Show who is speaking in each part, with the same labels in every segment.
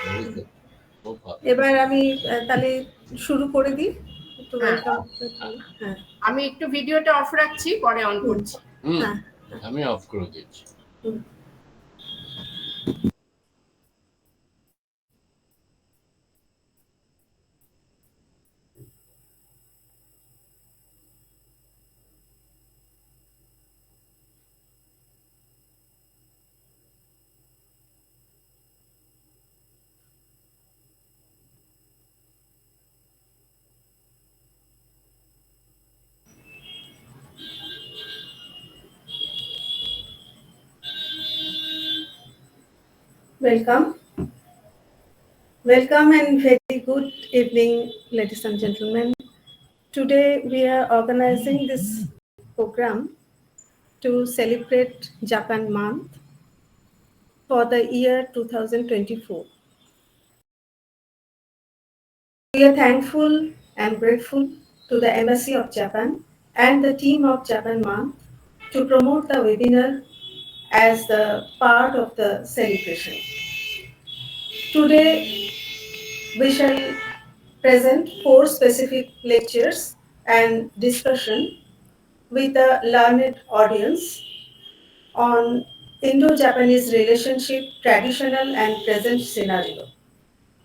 Speaker 1: Very good. খুব ভালো।
Speaker 2: এবার আমি তাহলে শুরু করে দিই একটু ওয়েলকাম। হ্যাঁ,
Speaker 3: আমি একটু ভিডিওটা অফ রাখছি, পরে অন করছি।
Speaker 2: হ্যাঁ,
Speaker 1: আমি অফ করে দিচ্ছি।
Speaker 2: welcome. Welcome and very good evening, ladies and gentlemen. Today we are organizing this program to celebrate Japan Month for the year 2024. We are thankful and grateful to the Embassy of Japan and the team of Japan Month to promote the webinar as the part of the celebration. Today we shall present 4 specific lectures and discussion with a learned audience on Indo-Japanese relationship, traditional and present scenario.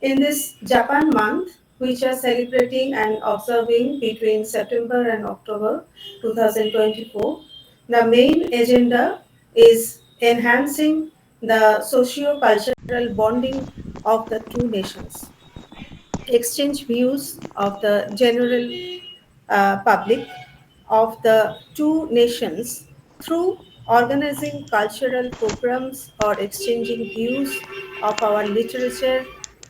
Speaker 2: In this Japan month, which are celebrating and observing between September and October 2024, the main agenda is enhancing the socio-cultural bonding of the two nations, exchange views of the general public of the two nations through organizing cultural programs or exchanging views of our literature,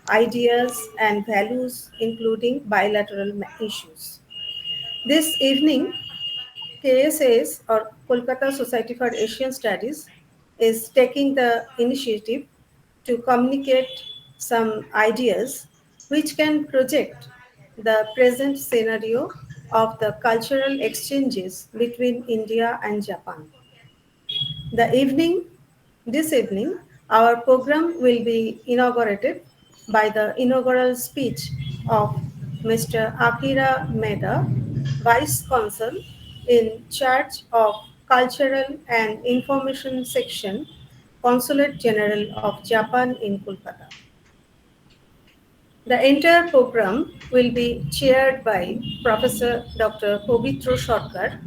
Speaker 2: ideas, and values, including bilateral issues. This evening, KSAS or Kolkata Society for Asian Studies is taking the initiative to communicate some ideas which can project the present scenario of the cultural exchanges between India and Japan. This evening, our program will be inaugurated by the inaugural speech of Mr. Akira Meda, Vice Consul in charge of Cultural and Information Section, Consulate General of Japan in Kolkata. The entire program will be chaired by Professor Dr. Pavitra Sarkar,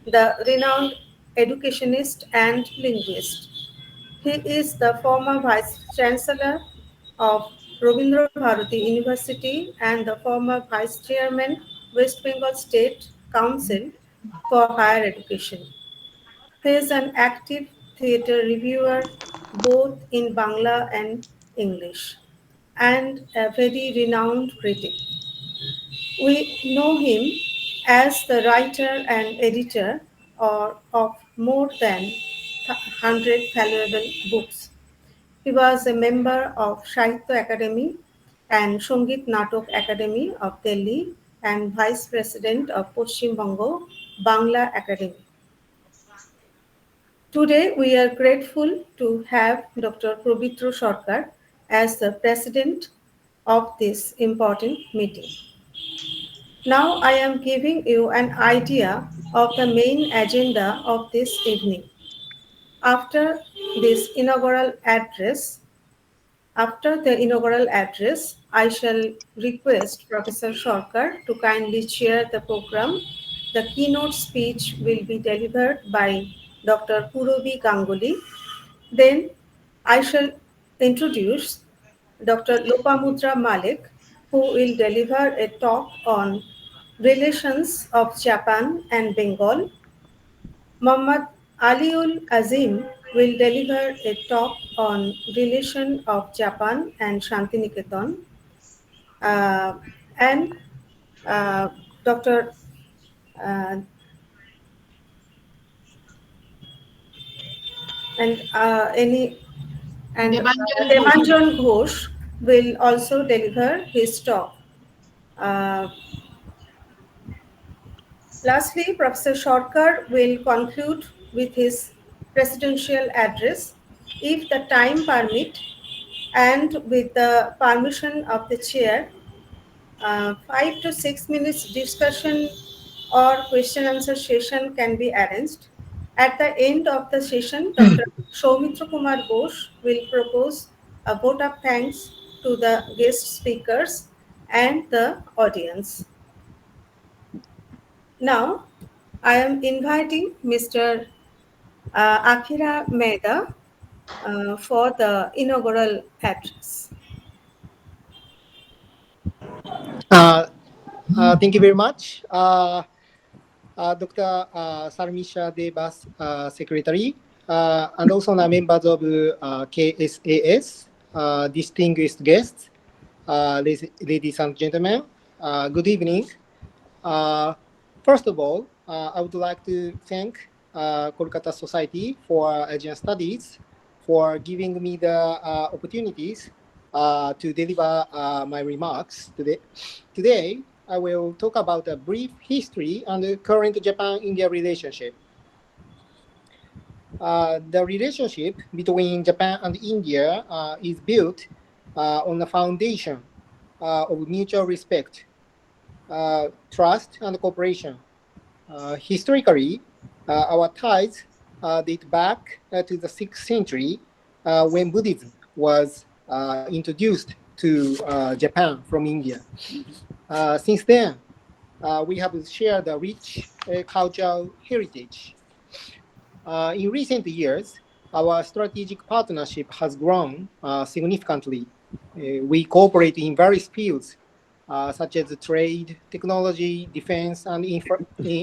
Speaker 2: the renowned educationist and linguist. He is the former Vice Chancellor of Rabindra Bharati University and the former Vice Chairman, West Bengal State Council for Higher Education. He is an active theatre reviewer both in Bangla and English, and a very renowned critic. We know him as the writer and editor of more than 100 valuable books. He was a member of Sahitya Academy and Sangit Natok Academy of Delhi and Vice President of Paschim Bongo Bangla Academy. Today, we are grateful to have Dr. Pavitra Sarkar as the president of this important meeting. Now, I am giving you an idea of the main agenda of this evening. After this inaugural address, After the inaugural address, I shall request Professor Sarkar to kindly chair the program. The keynote speech will be delivered by Dr. Purobi Ganguly. Then I shall introduce Dr. Lopamudra Malik, who will deliver a talk on relations of Japan and Bengal. Muhammad Aliul Azim will deliver a talk on relation of Japan and Shantiniketan, uh, and Dr. Uh, and any and Debanjan Ghosh will also deliver his talk. Uh, Lastly, Professor Sarkar will conclude with his presidential address. If the time permit, And with the permission of the chair, 5 to 6 minutes discussion or question answer session can be arranged. At the end of the session, Dr. Soumitra Kumar Ghosh will propose a vote of thanks to the guest speakers and the audience. Now, I am inviting Mr. Akira Meda for the inaugural address.
Speaker 4: Uh, Thank you very much, Dr. Sarmisha Devas, Secretary, and also the members of KSAS, distinguished guests, ladies and gentlemen. Good evening. Uh, First of all, I would like to thank Kolkata Society for Asian Studies for giving me the opportunities to deliver my remarks today. Today, I will talk about a brief history and the current Japan-India relationship. The relationship between Japan and India is built on a foundation of mutual respect, trust, and cooperation. Historically, our ties date back to the 6th century when Buddhism was introduced to Japan from India. Since then, we have shared a rich cultural heritage. In recent years, our strategic partnership has grown significantly. We cooperate in various fields such as trade, technology, defense, and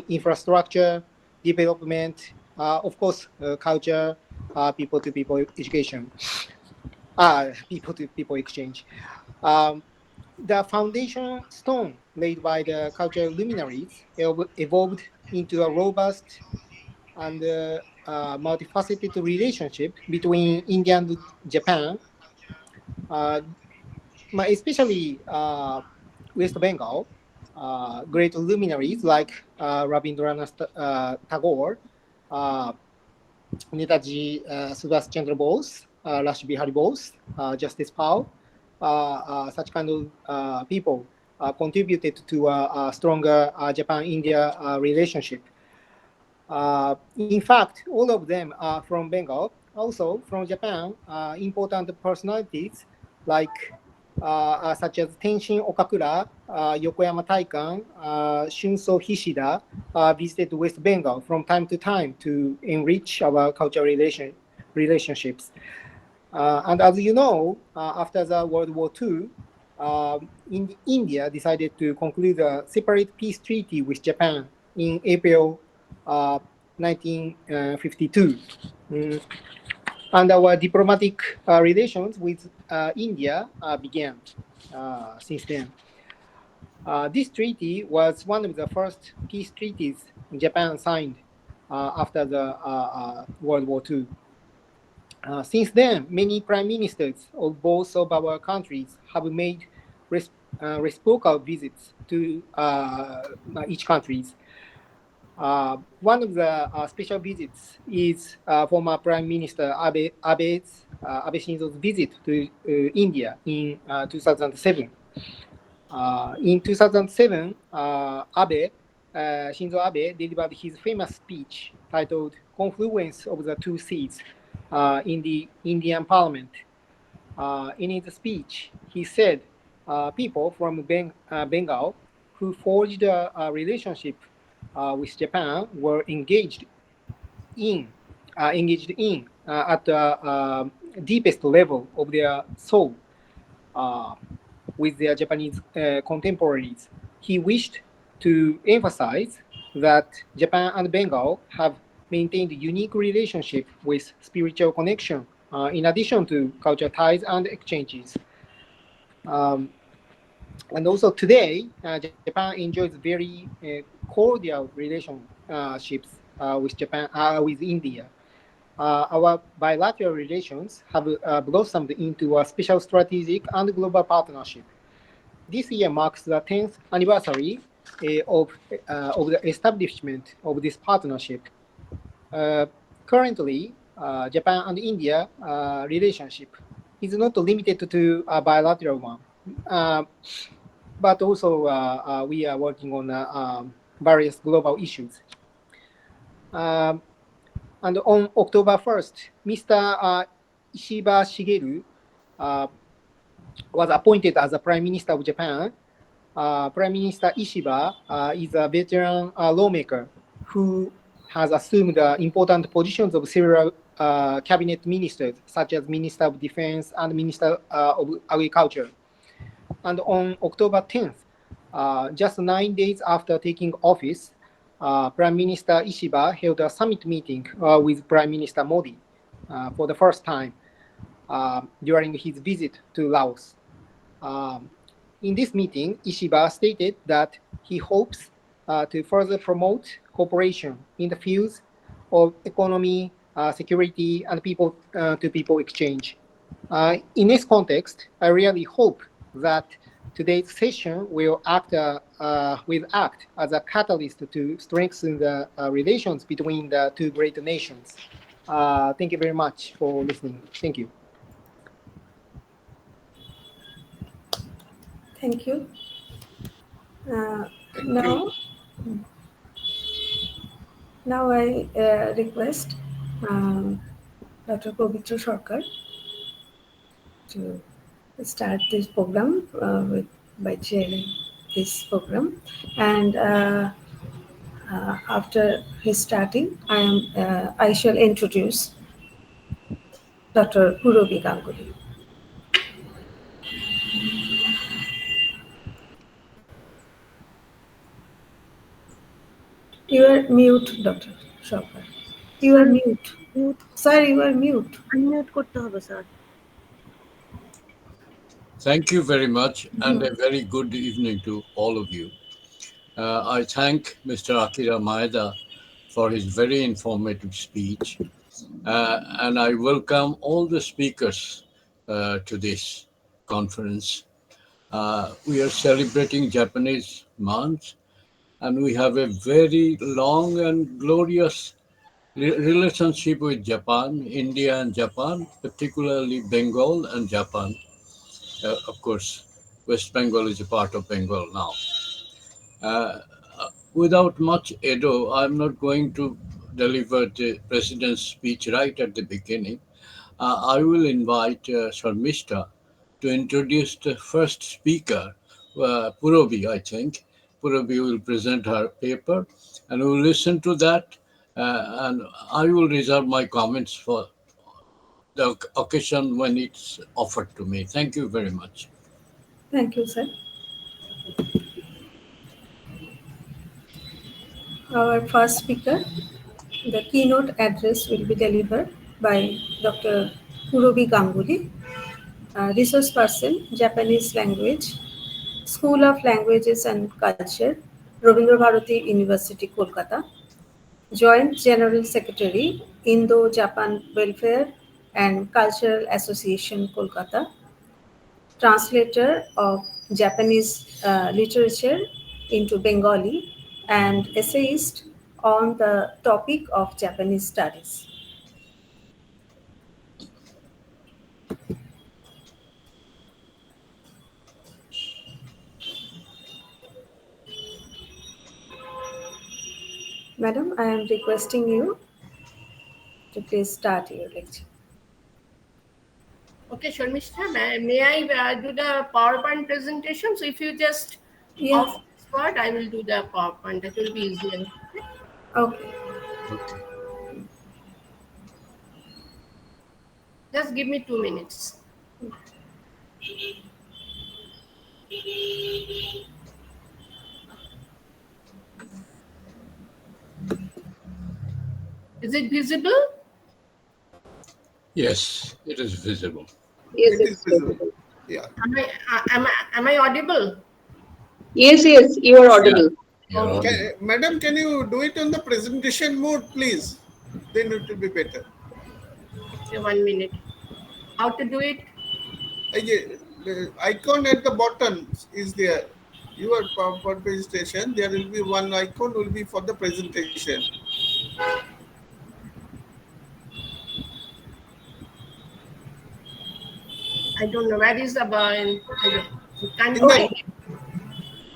Speaker 4: infrastructure development, of course, culture, people-to-people education, people-to-people exchange. Um, the foundation stone laid by the cultural luminaries evolved into a robust and multifaceted relationship between India and Japan, uh, especially West Bengal. Great luminaries like Rabindranath Tagore, uh, Netaji Subhash Chandra Bose, Rash Bihari Bose, Justice Pal, such kind of people contributed to a stronger Japan-India relationship. In fact, all of them are from Bengal. Also, from Japan, important personalities like such as Tenshin Okakura, Yokoyama Taikan, Shunso Hishida visited West Bengal from time to time to enrich our cultural relationships. And as you know, after the World War II, India decided to conclude a separate peace treaty with Japan in April 1952. Mm. And our diplomatic relations with India began since then. This treaty was one of the first peace treaties Japan signed after the World War II. Since then, many prime ministers of both of our countries have made reciprocal visits to each countries. One of the special visits is former Prime Minister Abe Shinzo's visit to India in 2007. In 2007, Shinzo Abe delivered his famous speech titled Confluence of the Two Seas in the Indian Parliament. In his speech, he said people from Bengal who forged a relationship with Japan were in engaged in at the deepest level of their soul uh, with their Japanese contemporaries. He wished to emphasize that Japan and Bengal have maintained unique relationship with spiritual connection, in addition to cultural ties and exchanges. Um, and also today, Japan enjoys very cordial relationships with India. Our bilateral relations have blossomed into a special strategic and global partnership. This year marks the 10th anniversary of the establishment of this partnership. Uh, Currently, Japan and India relationship is not limited to a bilateral one, uh, but also we are working on various global issues. Um, and on October 1st, Mr. Ishiba Shigeru uh, was appointed as the Prime Minister of Japan. Prime Minister Ishiba is a veteran lawmaker who has assumed important positions of several cabinet ministers, such as Minister of Defense and Minister of Agriculture. And on October 10th, just 9 days after taking office, Prime Minister Ishiba held a summit meeting with Prime Minister Modi for the first time during his visit to Laos. Um, in this meeting, Ishiba stated that he hopes to further promote cooperation in the fields of economy, security, and people-to-people exchange. In this context, I really hope that today's session will act as a catalyst to strengthen the relations between the two great nations. Thank you very much for listening. Thank you.
Speaker 2: Thank you. Uh,
Speaker 1: Thank you.
Speaker 2: now, now I request Dr. Pavitra Sarkar to start this program by chairing this program. And after his starting, I shall introduce Dr. Purobi Ganguly. You are mute, Dr. Sarkar. You are
Speaker 5: sir
Speaker 2: mute.
Speaker 5: Mute
Speaker 2: Sir, you are mute.
Speaker 5: Unmute করতে হবে sir
Speaker 1: Thank you very much, and a very good evening to all of you. I thank Mr. Akira Maeda for his very informative speech, and I welcome all the speakers to this conference. We are celebrating Japanese month, and we have a very long and glorious relationship with Japan, India and Japan, particularly Bengal and Japan. Of course, West Bengal is a part of Bengal now. Uh, Without much ado, I'm not going to deliver the president's speech right at the beginning. I will invite Sharmishta to introduce the first speaker, Purobi, I think. Purobi will present her paper, and we will listen to that. And I will reserve my comments for the occasion when it's offered to me. Thank you very much.
Speaker 2: Thank you, sir. Our first speaker, the keynote address will be delivered by Dr. Purobi Ganguly, resource person, Japanese language, School of Languages and Culture, Rabindra Bharati University, Kolkata, Joint General Secretary, Indo-Japan Welfare and Cultural Association, Kolkata, translator of Japanese literature into Bengali, and essayist on the topic of Japanese studies. Madam, I am requesting you to please start your lecture.
Speaker 3: Okay, Sharmishta, may I do the PowerPoint presentation? So if you just
Speaker 2: Yeah,
Speaker 3: off this part, I will do the PowerPoint. That will be easier.
Speaker 2: okay.
Speaker 1: Okay.
Speaker 3: Just give me 2 minutes. Is it visible?
Speaker 1: Yes, it is visible.
Speaker 5: yes
Speaker 6: It is
Speaker 5: it's
Speaker 6: visible.
Speaker 5: possible.
Speaker 6: Yeah.
Speaker 3: Am I audible?
Speaker 5: Yes you are
Speaker 1: Yeah,
Speaker 5: audible
Speaker 1: you're
Speaker 3: Okay.
Speaker 1: audible.
Speaker 6: Madam, can you do it on the presentation mode, please? Then it will be better.
Speaker 3: Okay, 1 minute. How to do it?
Speaker 6: The icon at the bottom is there. Your PowerPoint presentation, there will be one icon will be for the presentation.
Speaker 3: I don't know where is the I don't. You can't
Speaker 6: In the
Speaker 3: find
Speaker 2: Okay,
Speaker 3: it.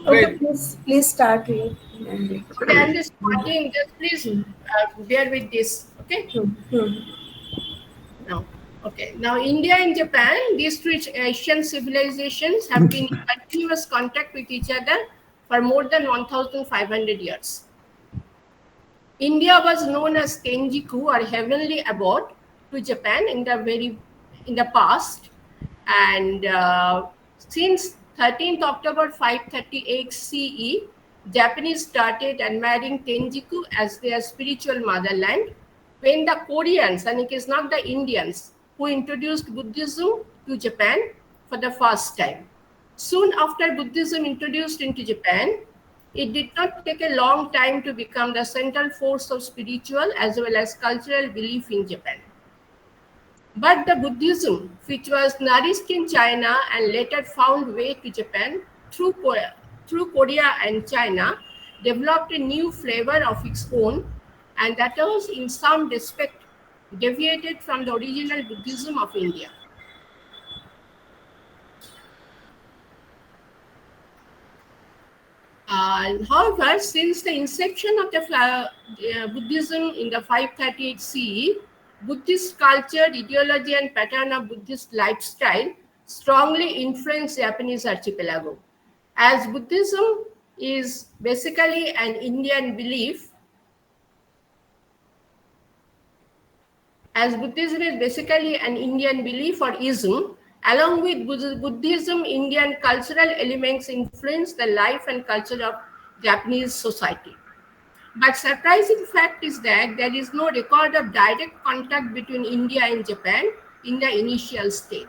Speaker 2: okay,
Speaker 6: great.
Speaker 2: please start with.
Speaker 3: Okay, I'm just starting. Just please bear with this. Okay.
Speaker 2: Hmm, hmm.
Speaker 3: Now, okay. Now, India and Japan, these two Asian civilizations have been in continuous contact with each other for more than 1,500 years. India was known as Tenjiku or heavenly abode to Japan in the past, and since 13th October 538 CE, Japanese started admiring Tenjiku as their spiritual motherland. When the Koreans, and it is not the Indians, who introduced Buddhism to Japan for the first time. Soon after Buddhism introduced into Japan, it did not take a long time to become the central force of spiritual as well as cultural belief in Japan. But the Buddhism, which was nourished in China and later found way to Japan through Korea and China, developed a new flavor of its own, and that was in some respect deviated from the original Buddhism of India. However, since the inception of the Buddhism in the 538 CE, Buddhist culture, ideology, and pattern of Buddhist lifestyle strongly influenced Japanese archipelago. As Buddhism is basically an Indian belief, as Buddhism is basically an Indian belief or ism, along with Buddhism, Indian cultural elements influence the life and culture of Japanese society. But surprising fact is that there is no record of direct contact between India and Japan in the initial stage.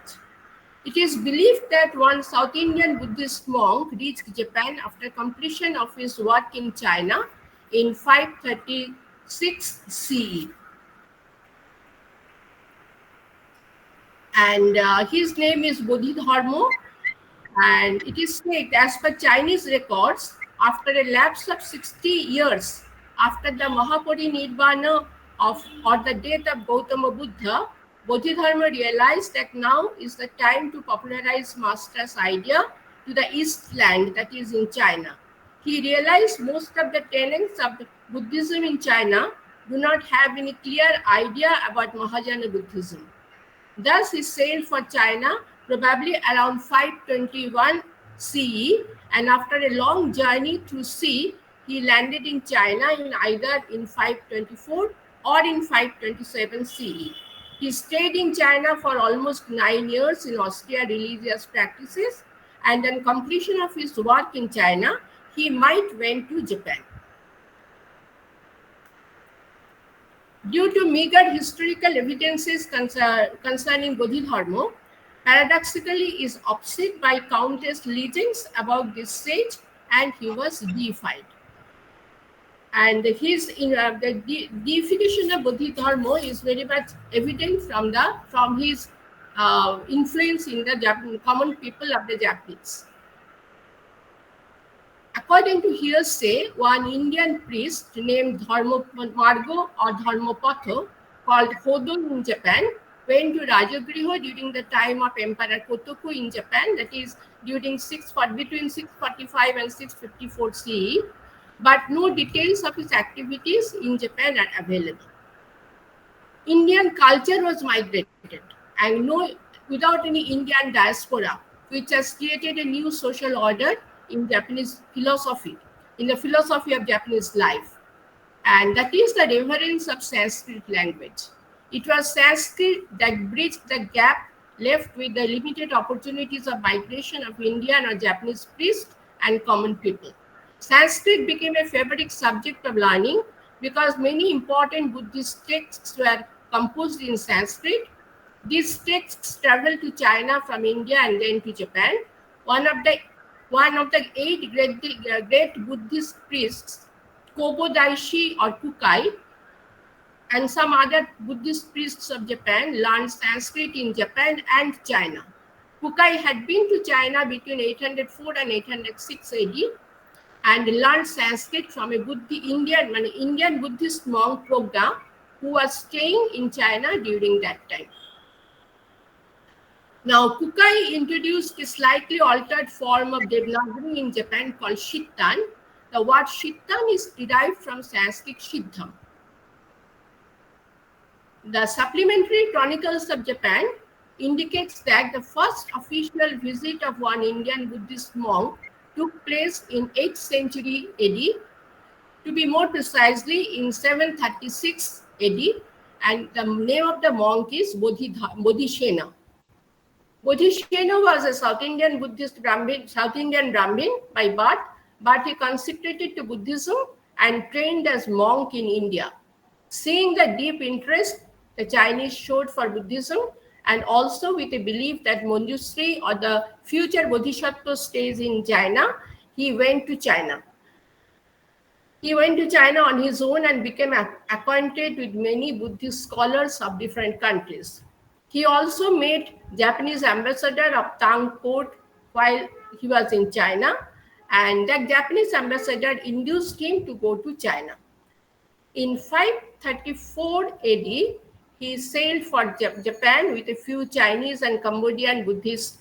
Speaker 3: It is believed that one South Indian Buddhist monk reached Japan after completion of his work in China in 536 CE. And his name is Bodhidharma, and it is said, as per Chinese records, after a lapse of 60 years after the Mahaparinirvana of or the death of Gautama Buddha, Bodhidharma realized that now is the time to popularize Master's idea to the East land, that is in China. He realized most of the tenets of Buddhism in China do not have any clear idea about Mahayana Buddhism. Thus, he sailed for China probably around 521 CE, and after a long journey through sea, he landed in China in either in 524 or in 527 CE. He stayed in China for almost 9 years in austere religious practices, and on completion of his work in China, he might went to Japan. Due to meager historical evidences concerning Bodhidharma, paradoxically is upset by countless legends about this sage, and he was deified. And the deification of Bodhidharma is very much evident from his influence in the common people of the Japanese. According to hearsay, one Indian priest named Dharmamargo or Dharmapatha, called Hodo in Japan, went to Rajagriha during the time of Emperor Kotoku in Japan, that is between 645 and 654 CE, but no details of his activities in Japan are available. Indian culture was migrated, and without any Indian diaspora, which has created a new social order in Japanese philosophy, in the philosophy of Japanese life, and that is the reverence of Sanskrit language. It was Sanskrit that bridged the gap left with the limited opportunities of migration of Indian or Japanese priests and common people. Sanskrit became a favorite subject of learning because many important Buddhist texts were composed in Sanskrit. These texts traveled to China from India and then to Japan. One of the one of the great Buddhist priests, Kobodaishi or Kukai, and some other Buddhist priests of Japan learned Sanskrit in Japan and China. Kukai had been to China between 804 and 806 AD and learned Sanskrit from an Indian Buddhist monk Pogda, who was staying in China during that time. Now, Kukai introduced a slightly altered form of Devanagari in Japan called Shittan. The word Shittan is derived from Sanskrit Shiddham. The supplementary chronicles of Japan indicates that the first official visit of one Indian Buddhist monk took place in 8th century AD, to be more precisely in 736 AD, and the name of the monk is Bodhishena. Bodhishena was a South Indian Brahmin by birth, but he consecrated to Buddhism and trained as monk in India. Seeing the deep interest the Chinese showed for Buddhism, and also with a belief that Manjushri or the future Bodhisattva stays in China, he went to China. He went to China on his own and became acquainted with many Buddhist scholars of different countries. He also met Japanese ambassador of Tang court while he was in China, and that Japanese ambassador induced him to go to China. In 534 AD, he sailed for Japan with a few Chinese and Cambodian Buddhist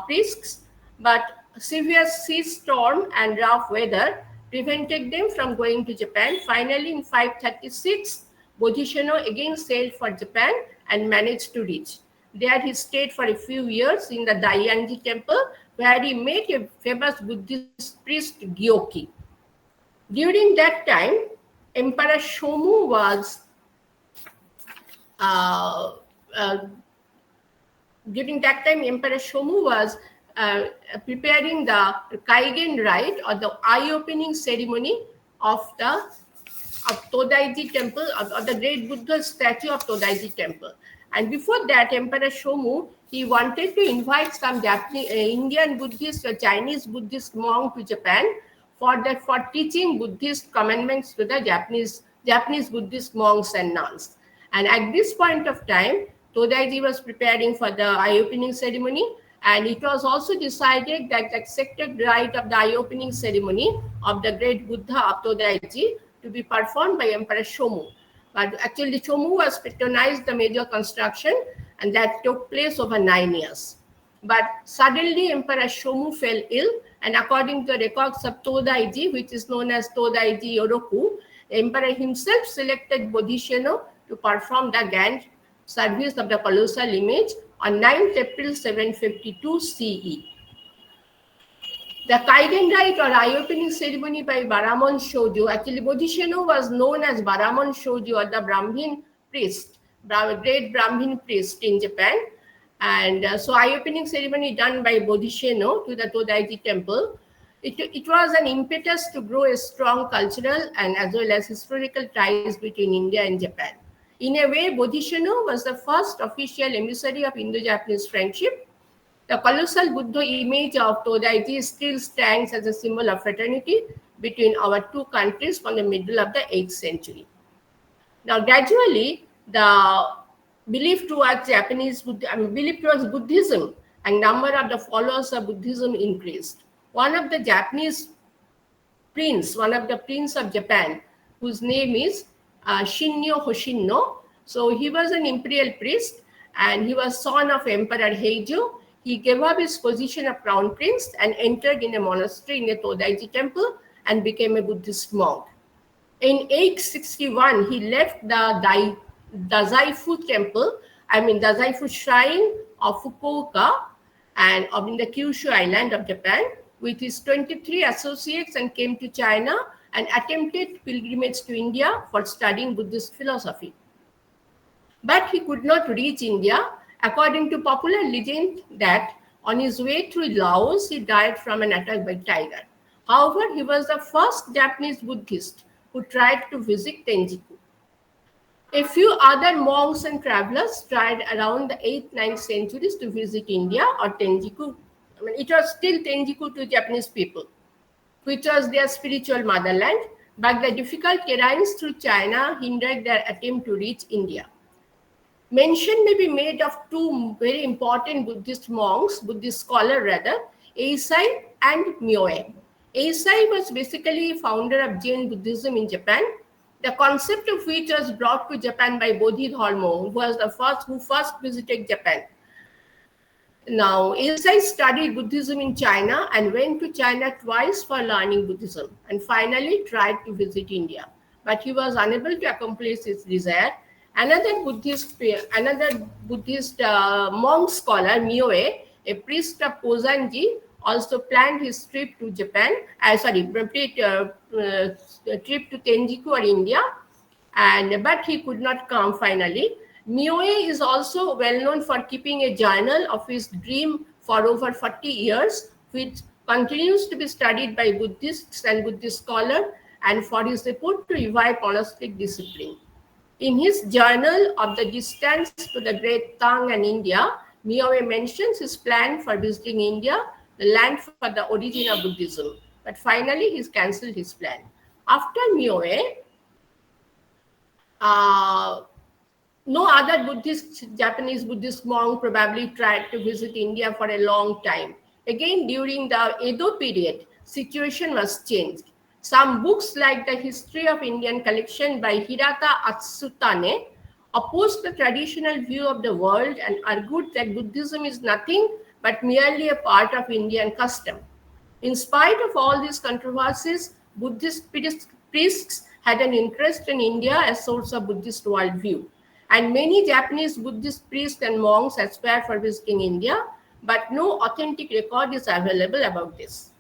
Speaker 3: priests, but severe sea storm and rough weather prevented them from going to Japan. Finally, in 536, Bodhisattva again sailed for Japan and managed to reach. There he stayed for a few years in the Daiyangji temple, where he met a famous Buddhist priest, Gyoki. During that time, Emperor Shomu was uh, uh, Emperor Shomu was preparing the Kaigen rite, or the eye-opening ceremony of the Todaiji temple, of the great Buddha statue of Todaiji temple. And before that, Emperor Shomu, he wanted to invite some Japanese, Indian Buddhist or Chinese Buddhist monk to Japan for teaching Buddhist commandments to the Japanese Buddhist monks and nuns. And at this point of time, Todaiji was preparing for the eye-opening ceremony, and it was also decided that the sacred rite of the eye-opening ceremony of the great Buddha of Todaiji to be performed by Emperor Shomu. But actually, Shomu was patronized the major construction, and that took place over 9 years. But suddenly, Emperor Shomu fell ill, and according to the records of Todaiji, which is known as Todaiji Yoroku, the emperor himself selected Bodhisheno to perform the grand service of the colossal image on 9th April 752 CE. The Kaigen rite, or eye-opening ceremony by Baramon Shouju, actually Bodhisheno was known as Baramon Shouju, or the Brahmin priest, great Brahmin priest in Japan. And so eye-opening ceremony done by Bodhisheno to the Todaiji temple. It was an impetus to grow a strong cultural and as well as historical ties between India and Japan. In a way, Bodhisheno was the first official emissary of Indo-Japanese friendship. The colossal Buddha image of Todaiji still stands as a symbol of fraternity between our two countries from the middle of the 8th century. Now, gradually, the belief towards Buddhism and number of the followers of Buddhism increased. One of the prince of Japan, whose name is Shinnyo Hoshinno. So he was an imperial priest, and he was son of Emperor Heijo. He gave up his position of crown prince and entered in a monastery in the Todaiji temple and became a Buddhist monk. In 861, he left the Dazaifu shrine of Fukuoka and in the Kyushu island of Japan with his 23 associates and came to China and attempted pilgrimage to India for studying Buddhist philosophy. But he could not reach India, according to popular legend that on his way through Laos, he died from an attack by tiger. However, he was the first Japanese Buddhist who tried to visit Tenjiku. A few other monks and travelers tried around the 8th, 9th centuries to visit India or Tenjiku. It was still Tenjiku to Japanese people, which was their spiritual motherland, but the difficult terrains through China hindered their attempt to reach India. Mention may be made of two very important Buddhist monks, Buddhist scholar rather, Eisai and Myoe. Eisai was basically founder of Jain Buddhism in Japan, the concept of which was brought to Japan by Bodhidharma, who first visited Japan. Now, Esai studied Buddhism in China and went to China twice for learning Buddhism, and finally tried to visit India. But he was unable to accomplish his desire. Another Buddhist monk scholar, Mioe, a priest of Kozanji, also planned his trip to Japan, trip to Tenjiku or India, but he could not come finally. Mioe is also well known for keeping a journal of his dream for over 40 years, which continues to be studied by Buddhists and Buddhist scholars, and for his effort to revive monastic discipline. In his journal of the distance to the Great Tang and India, Mioe mentions his plan for visiting India, the land for the origin of Buddhism. But finally, he's cancelled his plan. After Mioe, uh, no other Japanese Buddhist monk probably tried to visit India for a long time. Again, during the Edo period, situation was changed. Some books like the History of Indian Collection by Hirata Atsutane opposed the traditional view of the world and argued that Buddhism is nothing but merely a part of Indian custom. In spite of all these controversies, Buddhist priests had an interest in India as source of Buddhist worldview. And many Japanese Buddhist priests and monks aspire for visiting India, but no authentic record is available about this.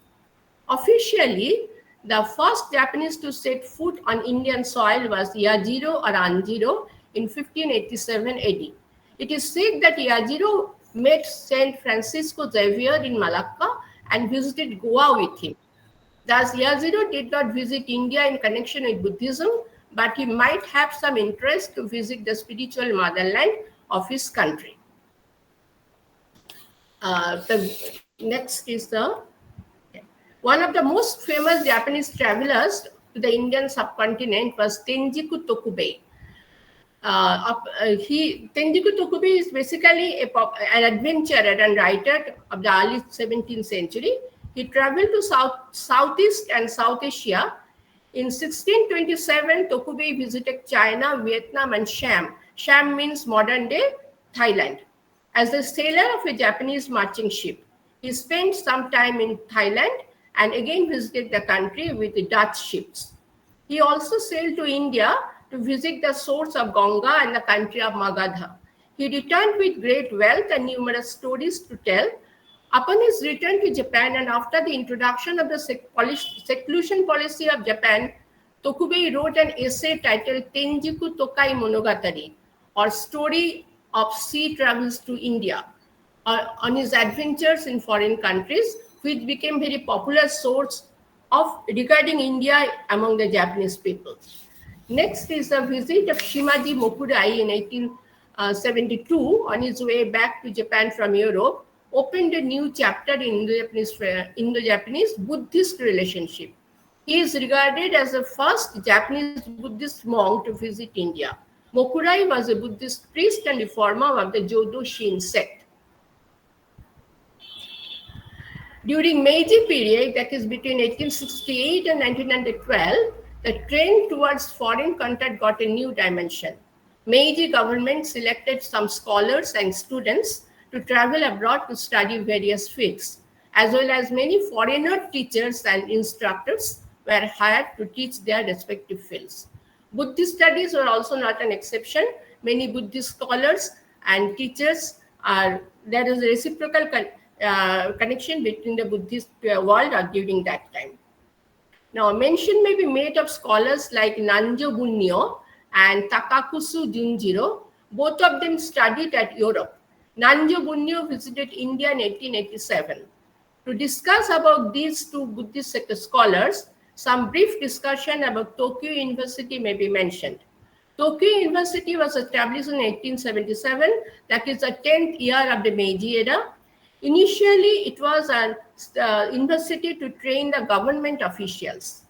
Speaker 3: Officially, the first Japanese to set foot on Indian soil was Yajiro or Anjiro in 1587 AD. It is said that Yajiro met Saint Francisco Xavier in Malacca and visited Goa with him. Thus, Yajiro did not visit India in connection with Buddhism, but he might have some interest to visit the spiritual motherland of his country. The next is one of the most famous Japanese travelers to the Indian subcontinent was Tenjiku Tokubei. Tenjiku Tokubei is basically an adventurer and writer of the early 17th century. He traveled to Southeast and South Asia. In 1627, Tokubei visited China, Vietnam, and Sham. Sham means modern day Thailand. As a sailor of a Japanese marching ship, he spent some time in Thailand and again visited the country with the Dutch ships. He also sailed to India to visit the source of Ganga and the country of Magadha. He returned with great wealth and numerous stories to tell. Upon his return to Japan and after the introduction of the seclusion policy of Japan, Tokubei wrote an essay titled Tenjiku Tokai Monogatari, or Story of Sea Travels to India, on his adventures in foreign countries, which became very popular source of regarding India among the Japanese people. Next is the visit of Shimaji Mokurai in 1872 on his way back to Japan from Europe, opened a new chapter in Indo-Japanese Buddhist relationship. He is regarded as the first Japanese Buddhist monk to visit India. Mokurai was a Buddhist priest and reformer of the Jodo Shin sect. During Meiji period, that is between 1868 and 1912, the trend towards foreign contact got a new dimension. Meiji government selected some scholars and students to travel abroad to study various fields, as well as many foreigner teachers and instructors were hired to teach their respective fields. Buddhist studies were also not an exception. Many Buddhist scholars and teachers there is a reciprocal connection between the Buddhist world during that time. Now, mention may be made of scholars like Nanjo Bunnyo and Takakusu Junjiro. Both of them studied at Europe. Nanjo Bunnyo visited India in 1887. To discuss about these two Buddhist scholars, some brief discussion about Tokyo University may be mentioned. Tokyo University was established in 1877, that is the 10th year of the Meiji era. Initially, it was a university to train the government officials.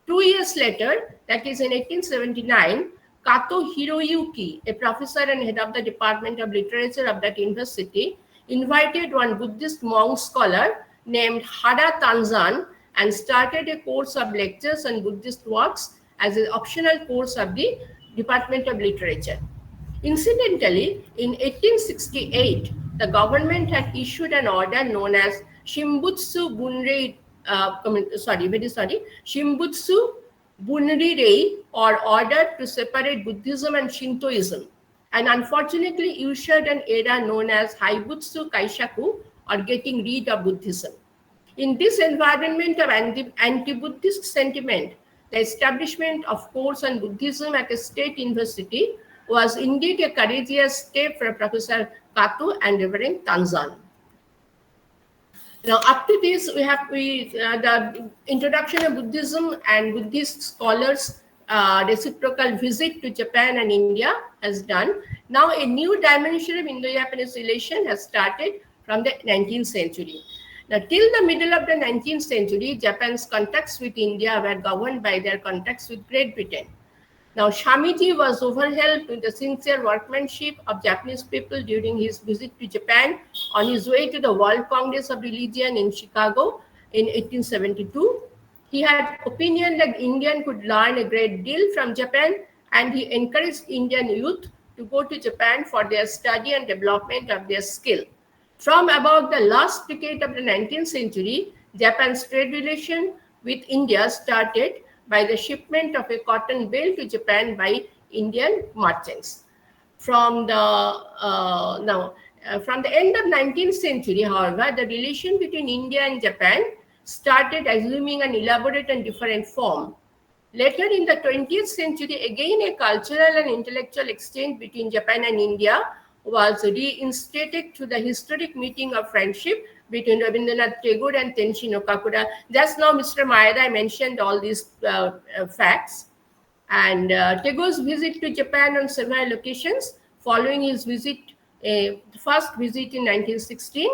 Speaker 3: 2 years later, that is in 1879, Kato Hiroyuki, a professor and head of the Department of Literature of that university, invited one Buddhist monk scholar named Hara Tanzan and started a course of lectures on Buddhist works as an optional course of the Department of Literature. Incidentally, in 1868, the government had issued an order known as Shimbutsu Bunrei, very sorry, Shimbutsu Bunrirei, or Order to Separate Buddhism and Shintoism, and unfortunately ushered an era known as Haibutsu Kaishaku, or getting rid of Buddhism. In this environment of anti-Buddhist sentiment, the establishment of course on Buddhism at a state university was indeed a courageous step for Professor Kato and Reverend Tanzan. Now, up to this, the introduction of Buddhism and Buddhist scholars' reciprocal visit to Japan and India has done. Now, a new dimension of Indo-Japanese relation has started from the 19th century. Now, till the middle of the 19th century, Japan's contacts with India were governed by their contacts with Great Britain. Now, Shamiji was overwhelmed with the sincere workmanship of Japanese people during his visit to Japan on his way to the World Congress of Religion in Chicago in 1872. He had opinion that Indian could learn a great deal from Japan, and he encouraged Indian youth to go to Japan for their study and development of their skill. From about the last decade of the 19th century, Japan's trade relation with India started by the shipment of a cotton bale to Japan by Indian merchants. From the from the end of 19th century, however, the relation between India and Japan started assuming an elaborate and different form. Later in the 20th century, again a cultural and intellectual exchange between Japan and India was reinstated through the historic meeting of friendship between Rabindranath Tagore and Tenshin Okakura. Just now, Mr. Maeda mentioned all these facts. And Tagore's visit to Japan on several occasions, following his visit, first visit in 1916,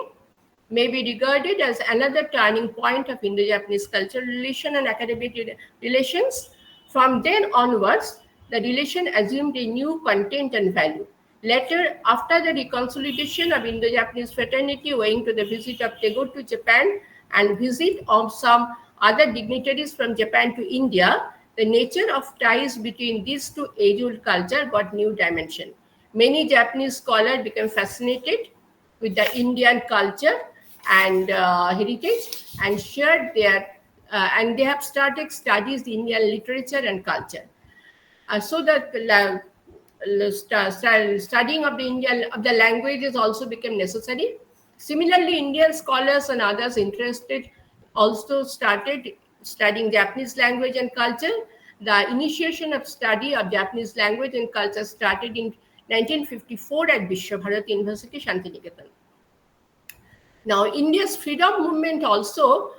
Speaker 3: may be regarded as another turning point of Indo-Japanese cultural relation and academic relations. From then onwards, the relation assumed a new content and value. Later, after the reconsolidation of Indo-Japanese fraternity owing to the visit of Tagore to Japan and visit of some other dignitaries from Japan to India, the nature of ties between these two age-old cultures got new dimension. Many Japanese scholars became fascinated with the Indian culture and heritage and shared their and they have started studies in Indian literature and culture. So that studying of the languages also became necessary. Similarly, Indian scholars and others interested also started studying Japanese language and culture. The initiation of study of Japanese language and culture started in 1954 at Vishwabharati University, Shantiniketan. Now, India's freedom movement also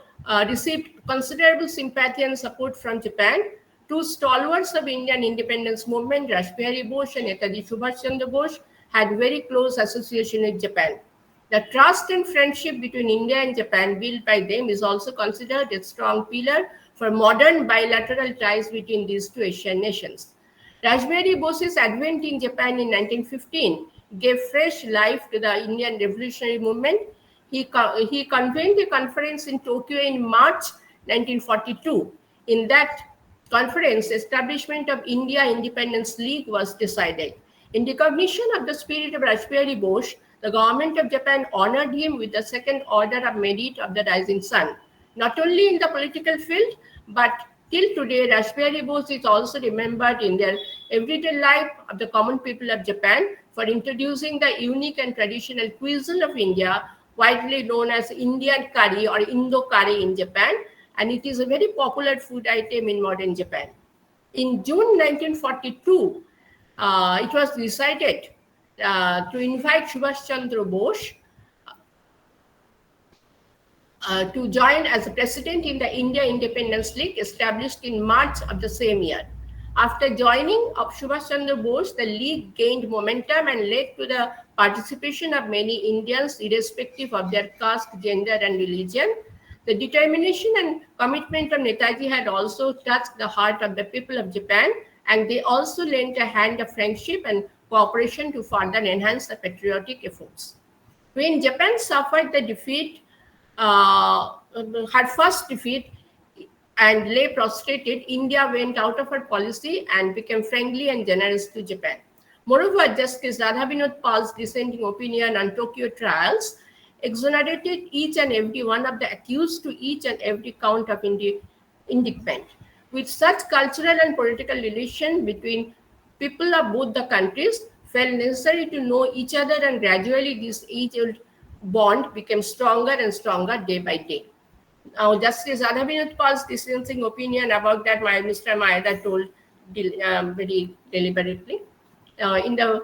Speaker 3: received considerable sympathy and support from Japan. Two stalwarts of Indian independence movement, Rashbihari Bose and Netaji Subhash Chandra Bose, had very close association with Japan. The trust and friendship between India and Japan built by them is also considered a strong pillar for modern bilateral ties between these two Asian nations. Rashbihari Bose's advent in Japan in 1915 gave fresh life to the Indian revolutionary movement. He convened a conference in Tokyo in March 1942. In that conference, establishment of India Independence League was decided. In recognition of the spirit of Rashbihari Bose, the government of Japan honored him with the Second Order of Merit of the Rising Sun. Not only in the political field, but till today, Rashbihari Bose is also remembered in their everyday life of the common people of Japan for introducing the unique and traditional cuisine of India, widely known as Indian curry or Indo curry in Japan, and it is a very popular food item in modern Japan. In June 1942, it was decided to invite Subhash Chandra Bose to join as president in the India Independence League established in March of the same year. After joining of Subhash Chandra Bose, the league gained momentum and led to the participation of many Indians, irrespective of their caste, gender, and religion. The determination and commitment of Netaji had also touched the heart of the people of Japan, and they also lent a hand of friendship and cooperation to further enhance the patriotic efforts. When Japan suffered the defeat, her first defeat, and lay prostrated, India went out of her policy and became friendly and generous to Japan. Moreover, Justice Radhabinod Pal's dissenting opinion on Tokyo trials exonerated each and every one of the accused to each and every count of indictment. With such cultural and political relation between people of both the countries, felt necessary to know each other, and gradually this age-old bond became stronger and stronger day by day. Now, Justice Radhabinod Pal's dissenting opinion about that, Mr. Maeda told very deliberately. In the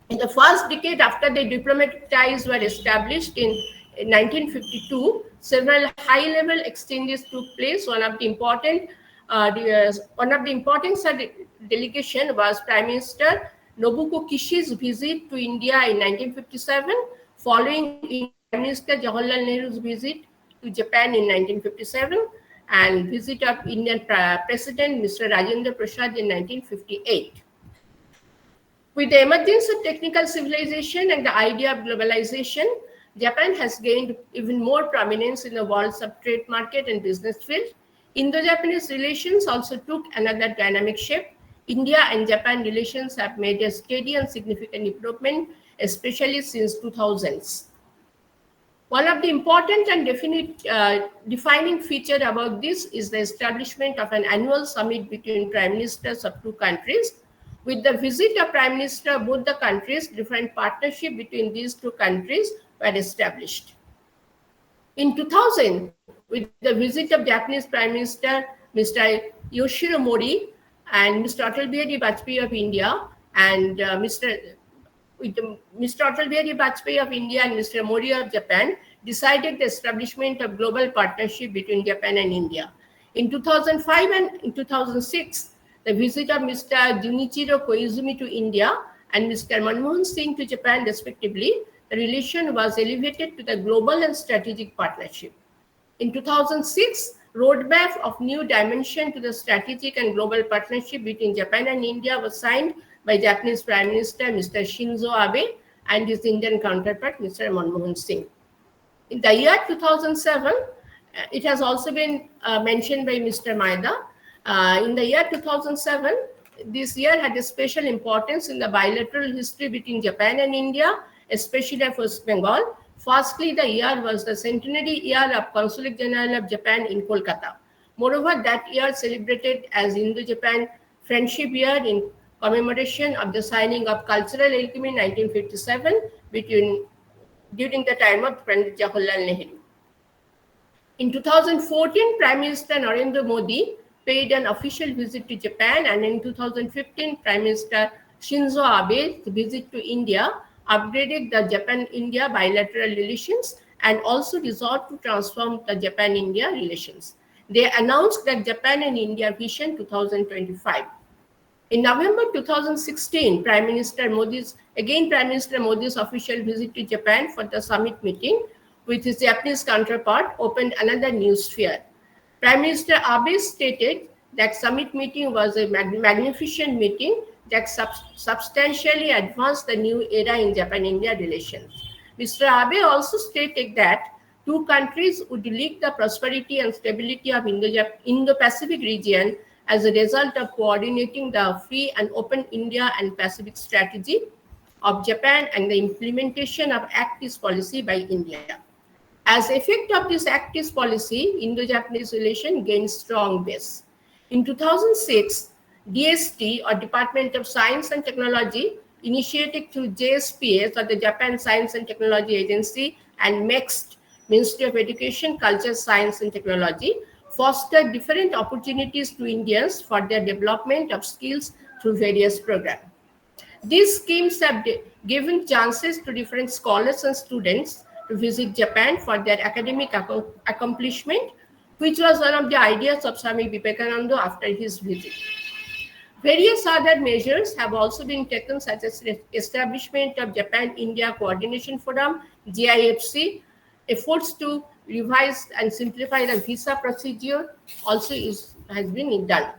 Speaker 3: in the first decade after the diplomatic ties were established in 1952, several high-level exchanges took place. One of the important delegation was Prime Minister Nobuko Kishi's visit to India in 1957, following Indian Prime Minister Jawaharlal Nehru's visit to Japan in 1957, and visit of Indian President Mr. Rajendra Prasad in 1958. With the emergence of technical civilization and the idea of globalization, Japan has gained even more prominence in the world's of trade market and business field. Indo-Japanese relations also took another dynamic shape. India and Japan relations have made a steady and significant improvement, especially since 2000s. One of the important and defining feature about this is the establishment of an annual summit between prime ministers of two countries. With the visit of prime minister of both the countries, different partnership between these two countries were established. In 2000, with the visit of Japanese Prime Minister Mr. Yoshiro Mori and Mr. Atal Bihari Vajpayee of India and Mr. Atal Bihari Vajpayee of India and Mr. Mori of Japan decided the establishment of global partnership between Japan and India. In 2005 and in 2006, the visit of Mr. Junichiro Koizumi to India and Mr. Manmohan Singh to Japan respectively, the relation was elevated to the global and strategic partnership. In 2006, roadmap of new dimension to the strategic and global partnership between Japan and India was signed by Japanese Prime Minister Mr. Shinzo Abe and his Indian counterpart Mr. Manmohan Singh. In the year 2007, it has also been mentioned by Mr. Maeda. In the year 2007, this year had a special importance in the bilateral history between Japan and India, especially for West Bengal. Firstly, the year was the centenary year of Consulate General of Japan in Kolkata. Moreover, that year celebrated as Indo-Japan Friendship Year in commemoration of the signing of Cultural Agreement 1957 during the time of Pandit Jawaharlal Nehru. In 2014, Prime Minister Narendra Modi paid an official visit to Japan, and in 2015, Prime Minister Shinzo Abe's visit to India upgraded the Japan-India bilateral relations and also resolved to transform the Japan-India relations. They announced that Japan and India Vision 2025. In November 2016, Prime Minister Modi's official visit to Japan for the summit meeting with his Japanese counterpart opened another new sphere. Prime Minister Abe stated that summit meeting was a magnificent meeting that substantially advanced the new era in Japan-India relations. Mr. Abe also stated that two countries would lead the prosperity and stability of Indo-Pacific region as a result of coordinating the free and open India and Pacific strategy of Japan and the implementation of Act East policy by India. As effect of this Act East policy, Indo-Japanese relation gained strong base. In 2006, DST, or Department of Science and Technology, initiated through JSPS, or the Japan Science and Technology Agency, and MEXT, Ministry of Education, Culture, Science and Technology, fostered different opportunities to Indians for their development of skills through various programs. These schemes have given chances to different scholars and students to visit Japan for their academic accomplishment, which was one of the ideas of Swami Vivekananda after his visit. Various other measures have also been taken, such as establishment of Japan-India Coordination Forum, GIFC, efforts to revise and simplify the visa procedure also has been done.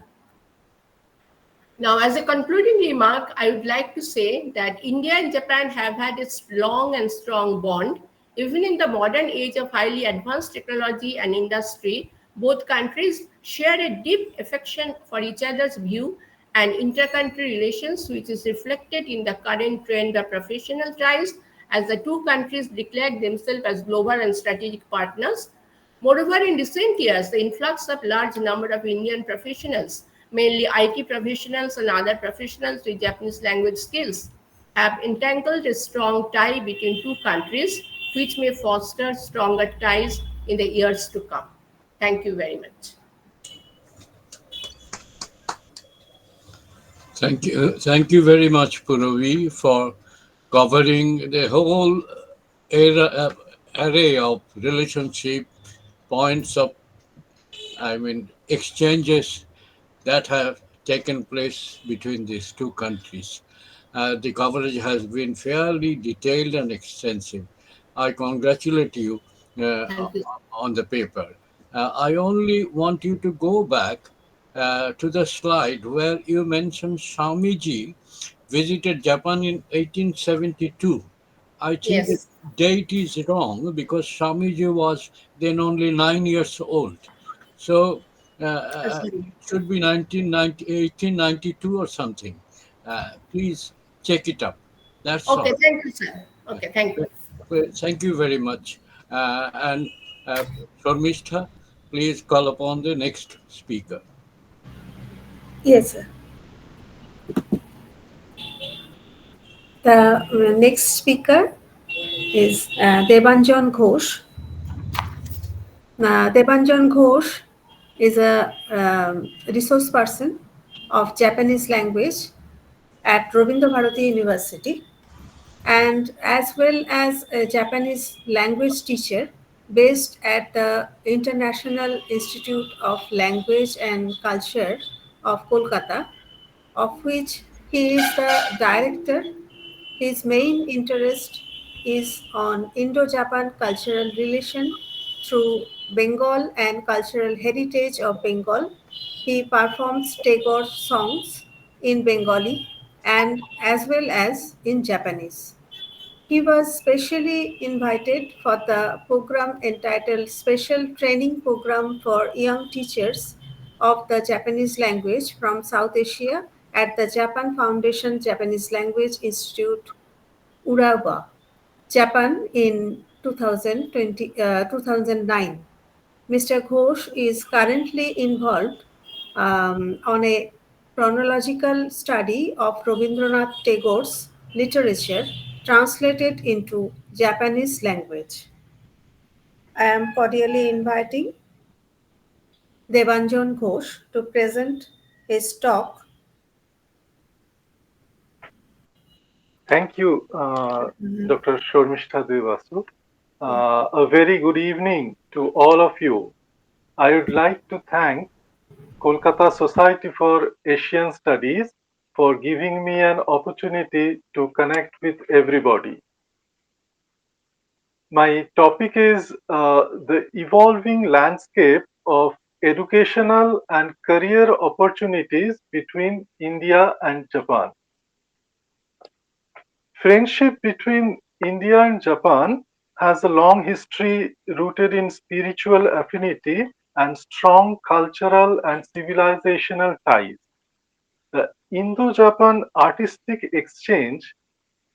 Speaker 3: Now, as a concluding remark, I would like to say that India and Japan have had a long and strong bond. Even in the modern age of highly advanced technology and industry, both countries share a deep affection for each other's view and inter-country relations, which is reflected in the current trend of professional ties as the two countries declared themselves as global and strategic partners. Moreover, in recent years, the influx of large number of Indian professionals, mainly IT professionals and other professionals with Japanese language skills, have entangled a strong tie between two countries, which may foster stronger ties in the years to come. Thank you very much.
Speaker 1: Thank you very much, Puravi, for covering the whole array of relationship points of, I mean, exchanges that have taken place between these two countries. The coverage has been fairly detailed and extensive. I congratulate you
Speaker 3: Thank you.
Speaker 1: on the paper. I only want you to go back to the slide where you mentioned Swamiji visited Japan in 1872. I think the
Speaker 3: Yes.
Speaker 1: date is wrong because Swamiji was then only 9 years old. So
Speaker 3: Sorry.
Speaker 1: it should be 1990, 1892 or something. Please check it up. That's
Speaker 3: Okay,
Speaker 1: all.
Speaker 3: thank you, sir. Okay, thank you.
Speaker 1: Well, thank you very much. And uh, Shormishta, please call upon the next speaker.
Speaker 2: Yes, sir. The next speaker is Debanjan Ghosh. Debanjan Ghosh is a resource person of Japanese language at Rabindra Bharati University, and as well as a Japanese language teacher based at the International Institute of Language and Culture of Kolkata, of which he is the director. His main interest is on Indo-Japan cultural relation through Bengal and cultural heritage of Bengal. He performs Tagore songs in Bengali and as well as in Japanese. He was specially invited for the program entitled Special Training Program for Young Teachers of the Japanese Language from South Asia at the Japan Foundation Japanese Language Institute, Urawa, Japan in 2009. Mr. Ghosh is currently involved on a chronological study of Rabindranath Tagore's literature translated into Japanese language. I am cordially inviting Debanjan Ghosh to present his talk.
Speaker 7: Thank you, Dr. Shormishta Devasu. A very good evening to all of you. I would like to thank Kolkata Society for Asian Studies for giving me an opportunity to connect with everybody. My topic is the evolving landscape of educational and career opportunities between India and Japan. Friendship between India and Japan has a long history rooted in spiritual affinity and strong cultural and civilizational ties. The Indo-Japan artistic exchange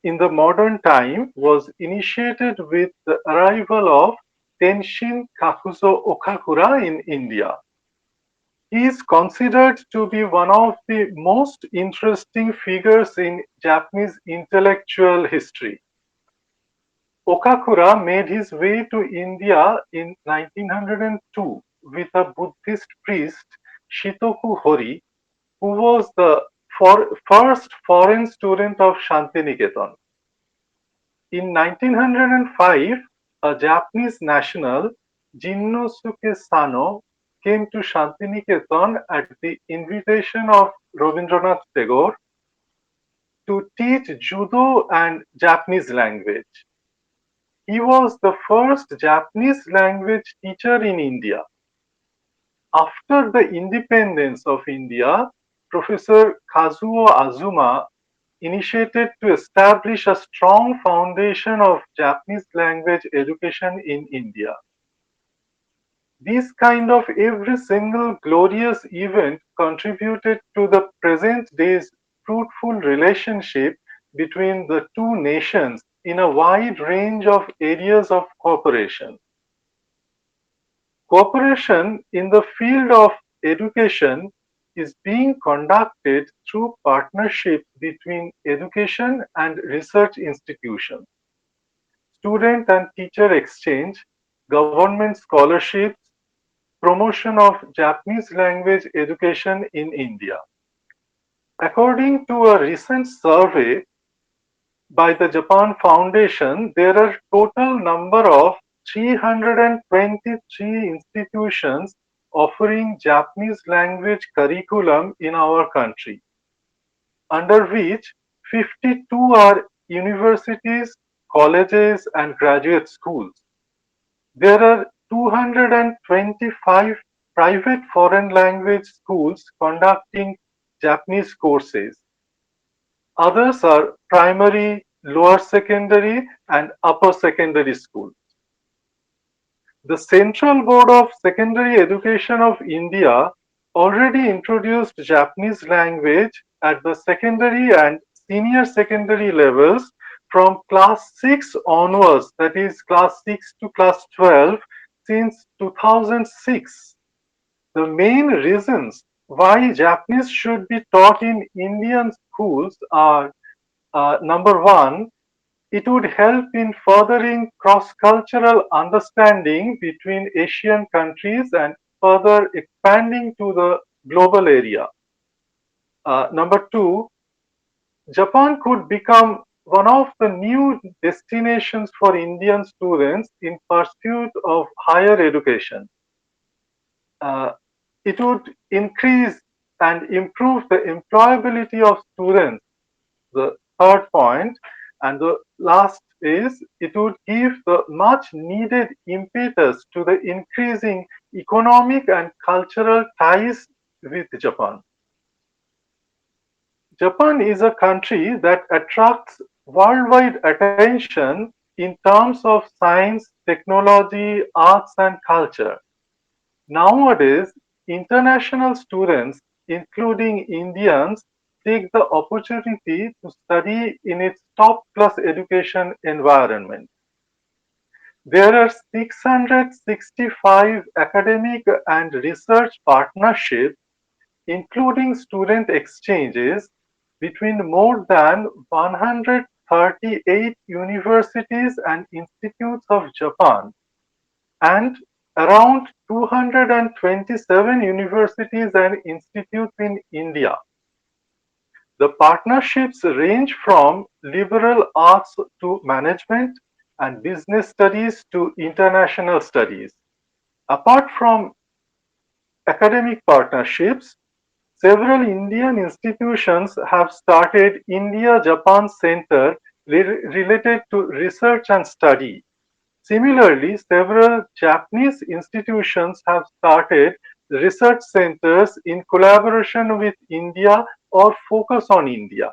Speaker 7: in the modern time was initiated with the arrival of Tenshin Kakuzo Okakura in India. He is considered to be one of the most interesting figures in Japanese intellectual history. Okakura made his way to India in 1902 with a Buddhist priest, Shitoku Hori, who was the first foreign student of Shantiniketan. In 1905, a Japanese national, Jinnosuke Sano, came to Shantiniketan at the invitation of Rabindranath Tagore to teach judo and Japanese language. He was the first Japanese language teacher in India. After the independence of India, Professor Kazuo Azuma initiated to establish a strong foundation of Japanese language education in India. These kind of every single glorious event contributed to the present day's fruitful relationship between the two nations in a wide range of areas of cooperation. Cooperation in the field of education is being conducted through partnership between education and research institutions, student and teacher exchange, government scholarships, promotion of Japanese language education in India. According to a recent survey by the Japan Foundation, there are total number of 323 institutions offering Japanese language curriculum in our country, under which 52 are universities, colleges and graduate schools. There are 225 private foreign language schools conducting Japanese courses. Others are primary, lower secondary, and upper secondary schools. The Central Board of Secondary Education of India already introduced Japanese language at the secondary and senior secondary levels from class 6 onwards, that is class 6 to class 12, since 2006. The main reasons why Japanese should be taught in Indian schools are number one, it would help in furthering cross-cultural understanding between Asian countries and further expanding to the global area. Number two, Japan could become one of the new destinations for Indian students in pursuit of higher education. Uh, it would increase and improve the employability of students, the third point. And the last is it would give the much needed impetus to the increasing economic and cultural ties with Japan. Japan is a country that attracts worldwide attention in terms of science, technology, arts, and culture. Nowadays, international students, including Indians, take the opportunity to study in its top class education environment. There are 665 academic and research partnerships, including student exchanges, between more than 138 universities and institutes of Japan and around 227 universities and institutes in India. The partnerships range from liberal arts to management and business studies to international studies. Apart from academic partnerships, several Indian institutions have started India Japan Center related to research and study. Similarly, several Japanese institutions have started research centers in collaboration with India or focus on India.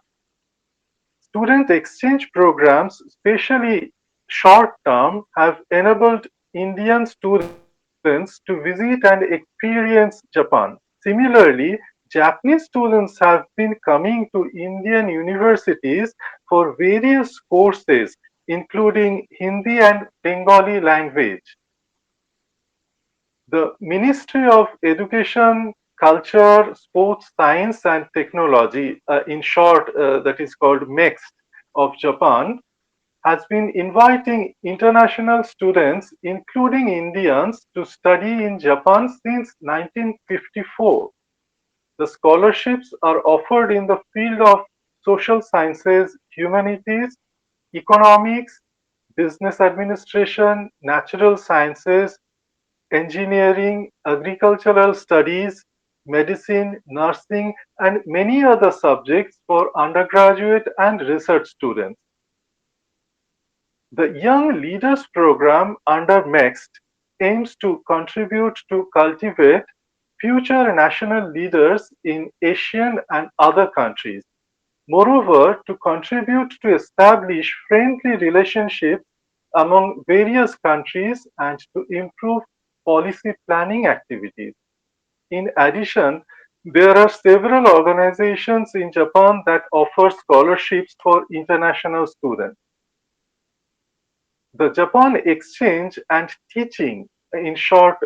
Speaker 7: Student exchange programs, especially short term, have enabled Indian students to visit and experience Japan. Similarly, Japanese students have been coming to Indian universities for various courses, including Hindi and Bengali language. The Ministry of Education, Culture, Sports, Science and Technology, in short, that is called MEXT of Japan, has been inviting international students, including Indians, to study in Japan since 1954. The scholarships are offered in the field of social sciences, humanities, economics, business administration, natural sciences, engineering, agricultural studies, medicine, nursing, and many other subjects for undergraduate and research students. The Young Leaders Program under MEXT aims to contribute to cultivate future national leaders in Asian and other countries. Moreover, to contribute to establish friendly relationships among various countries and to improve policy planning activities. In addition, there are several organizations in Japan that offer scholarships for international students. The Japan Exchange and Teaching, in short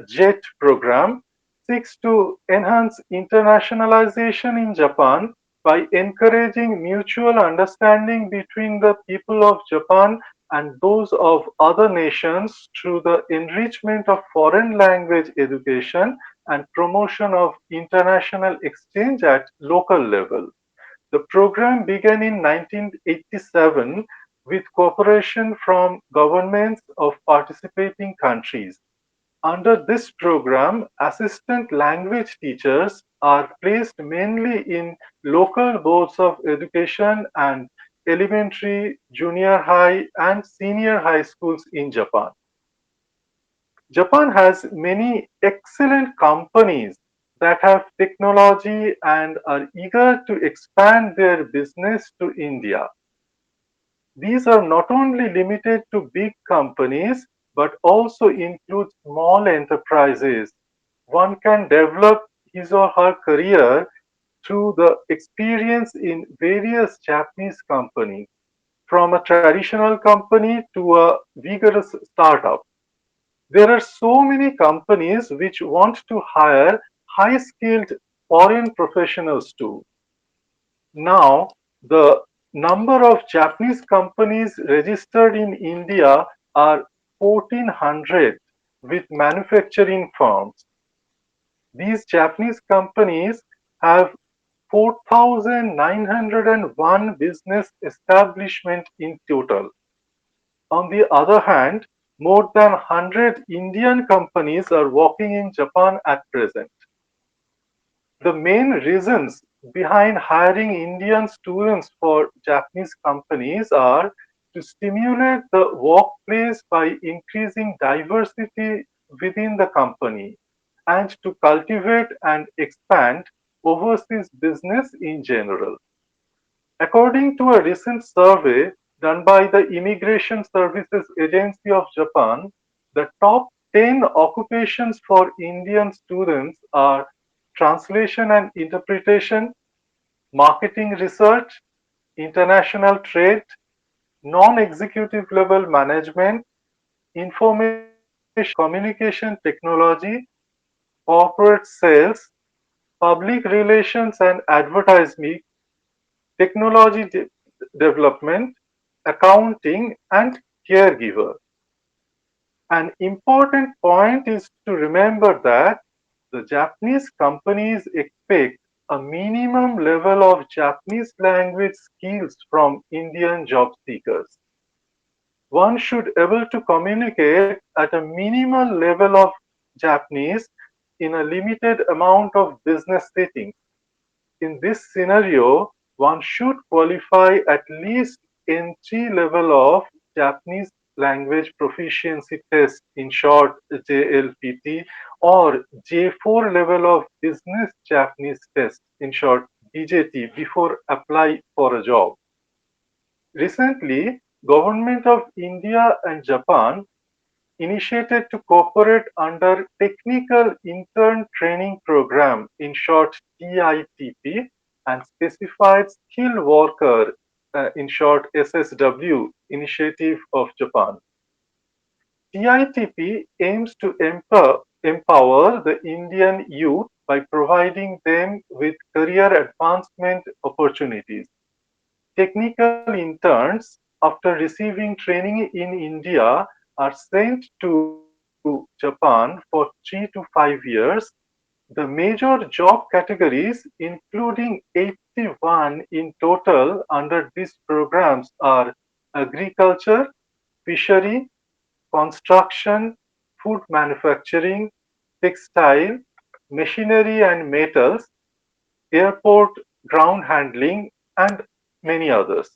Speaker 7: JET program, seeks to enhance internationalization in Japan by encouraging mutual understanding between the people of Japan and those of other nations through the enrichment of foreign language education and promotion of international exchange at local level. The program began in 1987 with cooperation from governments of participating countries. Under this program, assistant language teachers are placed mainly in local boards of education and elementary, junior high, and senior high schools in Japan. Japan has many excellent companies that have technology and are eager to expand their business to India. These are not only limited to big companies but also include small enterprises. One can develop his or her career through the experience in various Japanese companies, from a traditional company to a vigorous startup. There are so many companies which want to hire high skilled foreign professionals too. Now, the number of Japanese companies registered in India are 1400 with manufacturing firms. These Japanese companies have 4,901 business establishments in total. On the other hand, more than 100 Indian companies are working in Japan at present. The main reasons behind hiring Indian students for Japanese companies are to stimulate the workplace by increasing diversity within the company and to cultivate and expand overseas business in general. According to a recent survey done by the Immigration Services Agency of Japan, the top 10 occupations for Indian students are translation and interpretation, marketing research, international trade, non executive level management, information and communication technology, corporate sales, public relations and advertising, technology development, accounting, and caregiver. An important point is to remember that the Japanese companies expect a minimum level of Japanese language skills from Indian job seekers. One should able to communicate at a minimal level of Japanese in a limited amount of business settings. In this scenario, one should qualify at least entry level of Japanese language proficiency test, in short JLPT, or J4 level of business Japanese test, in short BJT, before apply for a job. Recently, Government of India and Japan initiated to cooperate under Technical Intern Training Program, in short TITP, and Specified Skilled Worker, in short SSW, initiative of Japan. TITP aims to empower the Indian youth by providing them with career advancement opportunities. Technical interns, after receiving training in India, are sent to Japan for 3 to 5 years. The major job categories, including 81 in total under these programs, are agriculture, fishery, construction, food manufacturing, textile, machinery and metals, airport ground handling, and many others.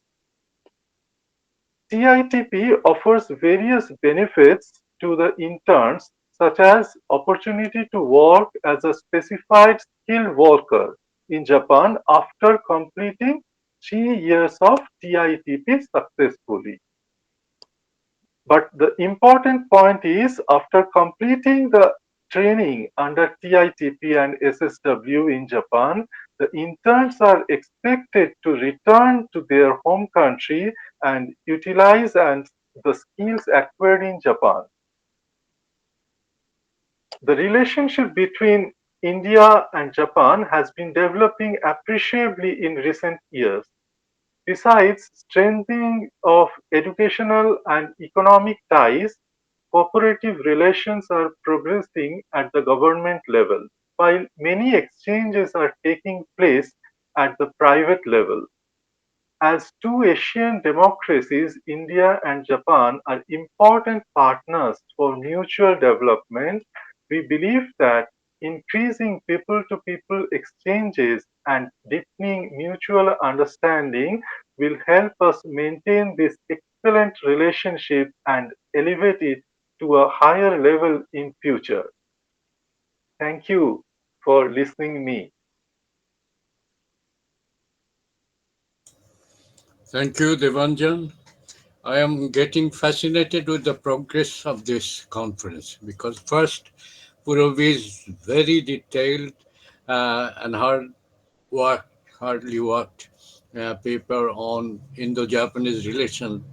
Speaker 7: TITP offers various benefits to the interns, such as opportunity to work as a specified skilled worker in Japan after completing 3 years of TITP successfully. But the important point is, after completing the training under TITP and SSW in Japan, the interns are expected to return to their home country and utilize the skills acquired in Japan. The relationship between India and Japan has been developing appreciably in recent years. Besides strengthening of educational and economic ties, cooperative relations are progressing at the government level, while many exchanges are taking place at the private level. As two Asian democracies, India and Japan are important partners for mutual development. We believe that increasing people to people exchanges and deepening mutual understanding will help us maintain this excellent relationship and elevate it to a higher level in future. Thank you for listening me.
Speaker 1: Thank you, Devanjan. I am getting fascinated with the progress of this conference because first, Puravi's very detailed and hardly worked paper on Indo-Japanese relations,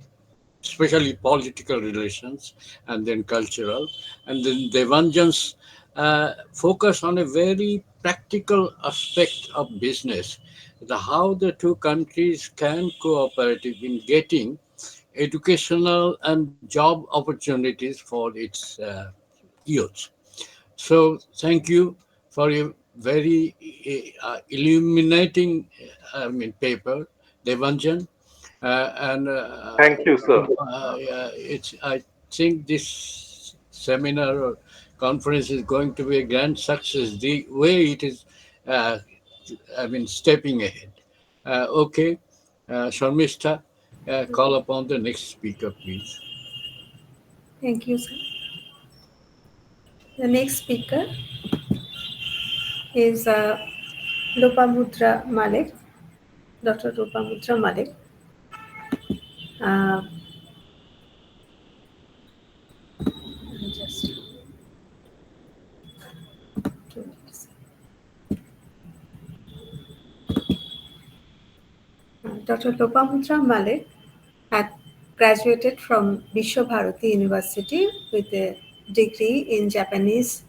Speaker 1: especially political relations, and then cultural, and then Devanjan's focus on a very practical aspect of business, how the two countries can cooperate in getting educational and job opportunities for its youth. So, thank you for your very illuminating, paper, Devanjan.
Speaker 7: Thank you, sir.
Speaker 1: It's. I think this seminar or conference is going to be a grand success. The way it is, uh, stepping ahead. Okay, Sharmista, call upon the next speaker, please.
Speaker 2: Thank you, sir. The next speaker is Lopamudra Malik, Dr. Lopamudra Malik. Uh, just 2 minutes. Dr. Lopamudra Malik had graduated from Vishwabharati University with a degree in Japanese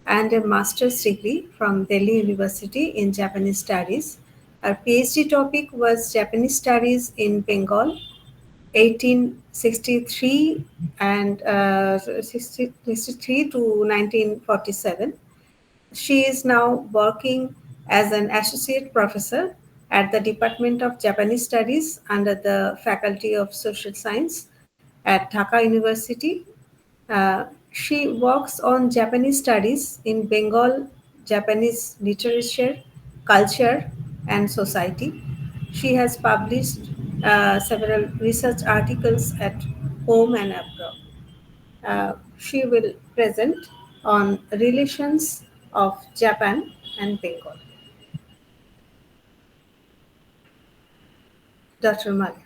Speaker 2: and a master's degree from Delhi University in Japanese Studies. Her PhD topic was Japanese Studies in Bengal, 1863 and 63 to 1947. She is now working as an associate professor at the Department of Japanese Studies under the Faculty of Social Science at Dhaka University. She works on Japanese studies in Bengal, Japanese literature, culture, and society. She has published several research articles at home and abroad. She will present on relations of Japan and Bengal. Dr. Malik.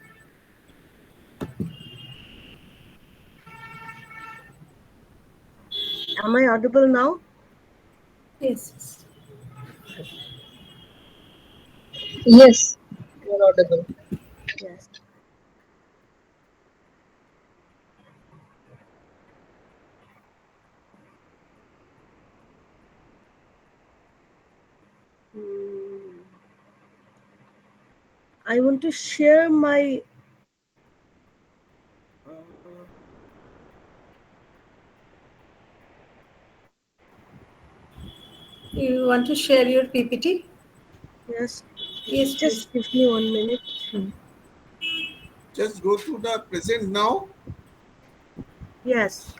Speaker 5: Am I audible now?
Speaker 2: Yes. Yes.
Speaker 8: Yes, you're audible.
Speaker 5: Yes. Hmm. I want to share my
Speaker 2: You want to share your PPT?
Speaker 5: yes.
Speaker 2: Yes, please.
Speaker 5: Just give me 1 minute.
Speaker 2: Hmm.
Speaker 6: Just go to the present now.
Speaker 5: Yes.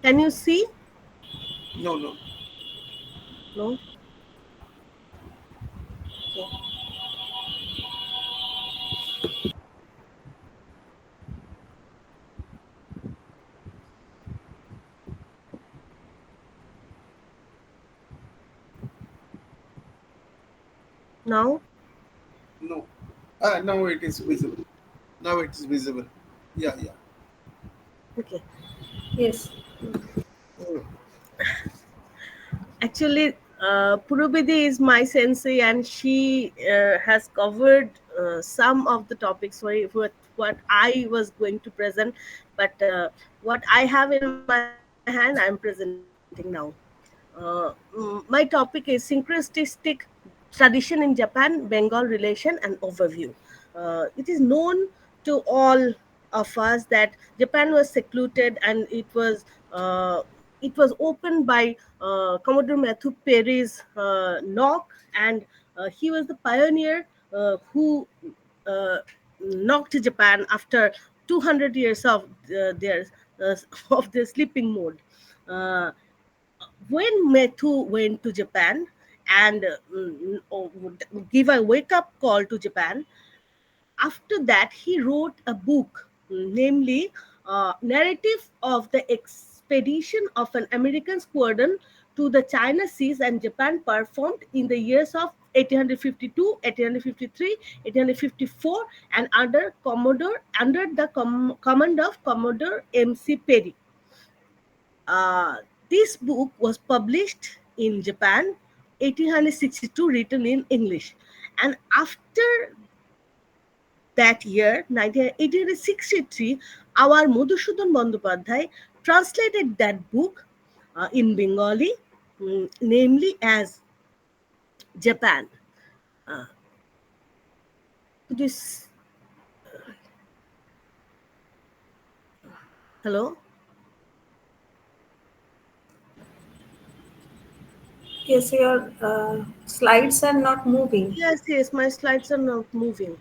Speaker 5: Can you see?
Speaker 6: No, no.
Speaker 5: No. Okay. Now,
Speaker 6: No. Now it is visible. Now it is visible. Yeah, yeah.
Speaker 5: Okay.
Speaker 2: Yes.
Speaker 5: Actually, Purubidi is my sensei, and she has covered some of the topics what I was going to present. But what I have in my hand, I am presenting now. My topic is syncretistic tradition in Japan, Bengal relation, and overview. It is known to all of us that Japan was secluded, and it was opened by Commodore Matthew Perry's knock, and he was the pioneer who uh, knocked Japan after 200 years of uh, of their sleeping mode. Uh, when Methu went to Japan and give a wake up call to Japan, after that he wrote a book, namely narrative of the expedition of an American squadron to the China Seas and Japan, performed in the years of 1852, 1853, 1854, and under the command of Commodore M.C. Perry. Uh, this book was published in Japan, 1862, written in English. And after that year, 1863, our Madhusudan Bandyopadhyay translated that book in Bengali, namely as Japan. Uh, this Hello.
Speaker 2: Yes, your slides are not moving.
Speaker 5: Yes, yes, my slides are not moving.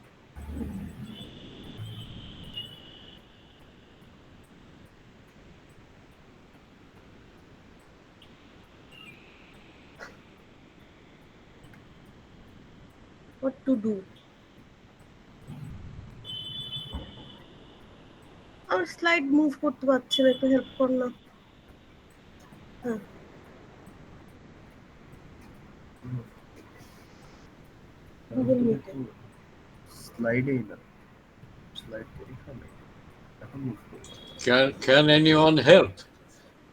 Speaker 5: What to do? আমার slide move করতে পারছি না, একটু help কর না। হ্যাঁ, Google মিটে।
Speaker 1: Can anyone help